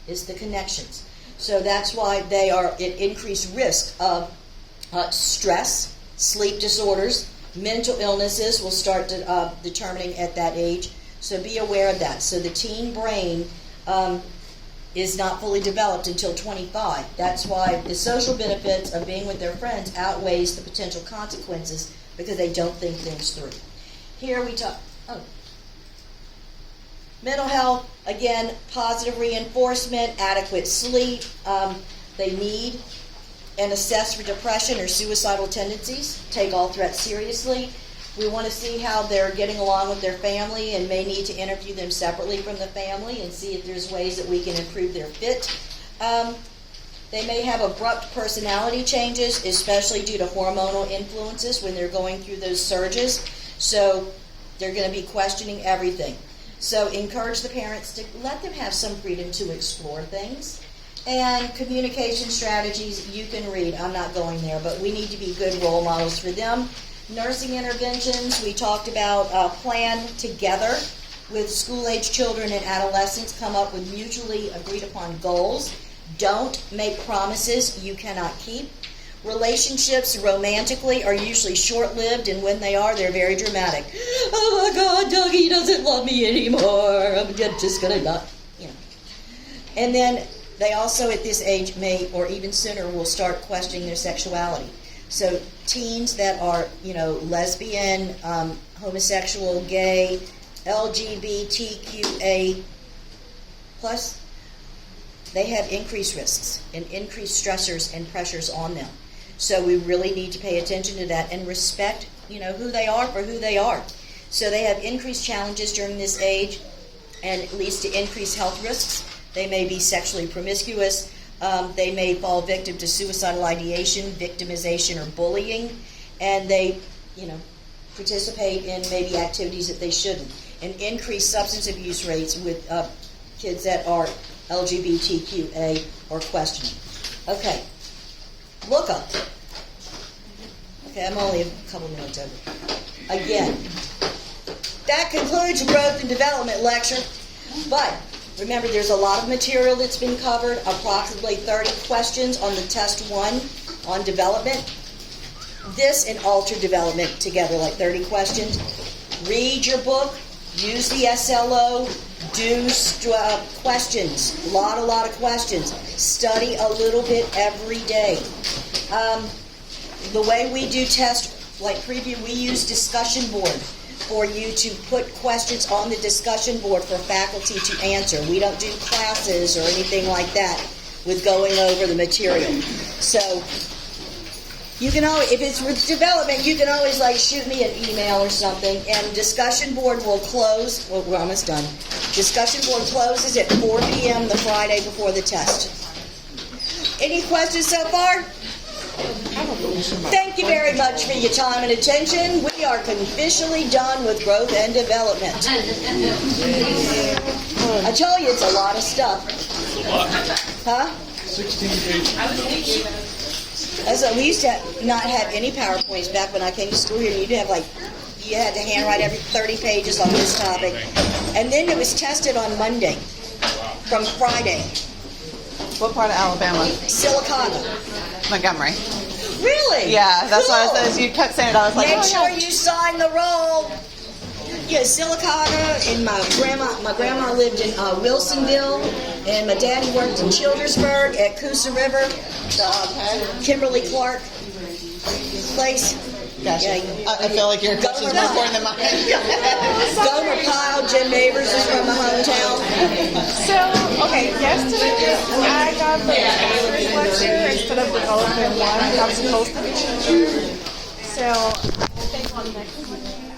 It's the connections. So that's why they are at increased risk of stress, sleep disorders, mental illnesses will start determining at that age. So be aware of that. So the teen brain is not fully developed until 25. That's why the social benefits of being with their friends outweighs the potential consequences because they don't think things through. Here we talk, mental health, again, positive reinforcement, adequate sleep. They need and assess for depression or suicidal tendencies. Take all threats seriously. We want to see how they're getting along with their family and may need to interview them separately from the family and see if there's ways that we can improve their fit. They may have abrupt personality changes, especially due to hormonal influences when they're going through those surges. So they're going to be questioning everything. So encourage the parents to let them have some freedom to explore things. And communication strategies, you can read. I'm not going there, but we need to be good role models for them. Nursing interventions, we talked about plan together with school-age children and adolescents, come up with mutually agreed upon goals. Don't make promises you cannot keep. Relationships romantically are usually short-lived, and when they are, they're very dramatic. Oh my God, Dougie doesn't love me anymore. I'm just gonna not, And then they also at this age may, or even sooner, will start questioning their sexuality. So teens that are, lesbian, homosexual, gay, LGBTQA+, they have increased risks and increased stressors and pressures on them. So we really need to pay attention to that and respect, who they are for who they are. So they have increased challenges during this age and it leads to increased health risks. They may be sexually promiscuous. They may fall victim to suicidal ideation, victimization, or bullying, and they, participate in maybe activities that they shouldn't. And increased substance abuse rates with kids that are LGBTQA or questioning. Okay, look up. Okay, I'm only a couple minutes over. Again, that concludes your growth and development lecture, but remember, there's a lot of material that's been covered, approximately 30 questions on the test 1 on development. This and alter development together, like 30 questions. Read your book, use the SLO, do questions, a lot of questions. Study a little bit every day. The way we do test, like preview, we use discussion board for you to put questions on the discussion board for faculty to answer. We don't do classes or anything like that. with going over the material. So you can always, if it's with development, you can always like shoot me an email or something. And discussion board will close. Well, we're almost done. Discussion board closes at 4 p.m. the Friday before the test. Any questions so far? Thank you very much for your time and attention. We are officially done with growth and development. I tell you, it's a lot of stuff. Huh? 16 pages. We used to not have any PowerPoints back when I came to school here. You had to handwrite every 30 pages on this topic. And then it was tested on Monday from Friday. What part of Alabama? Silicata. Montgomery. Really? Yeah, that's cool. why I said, as you kept saying it, I was like, Make oh, sure yeah. you sign the roll. Yeah, Silicata, and my grandma lived in Wilsonville, and my daddy worked in Childersburg at Coosa River, Kimberly Clark place. Gotcha. Yeah, I feel like your questions are more important than mine. Gomer Pyle, Jim Neighbors is from my hometown. So, okay, yesterday I got the first lecture instead of development one. I was supposed to be teaching. So, I think on next week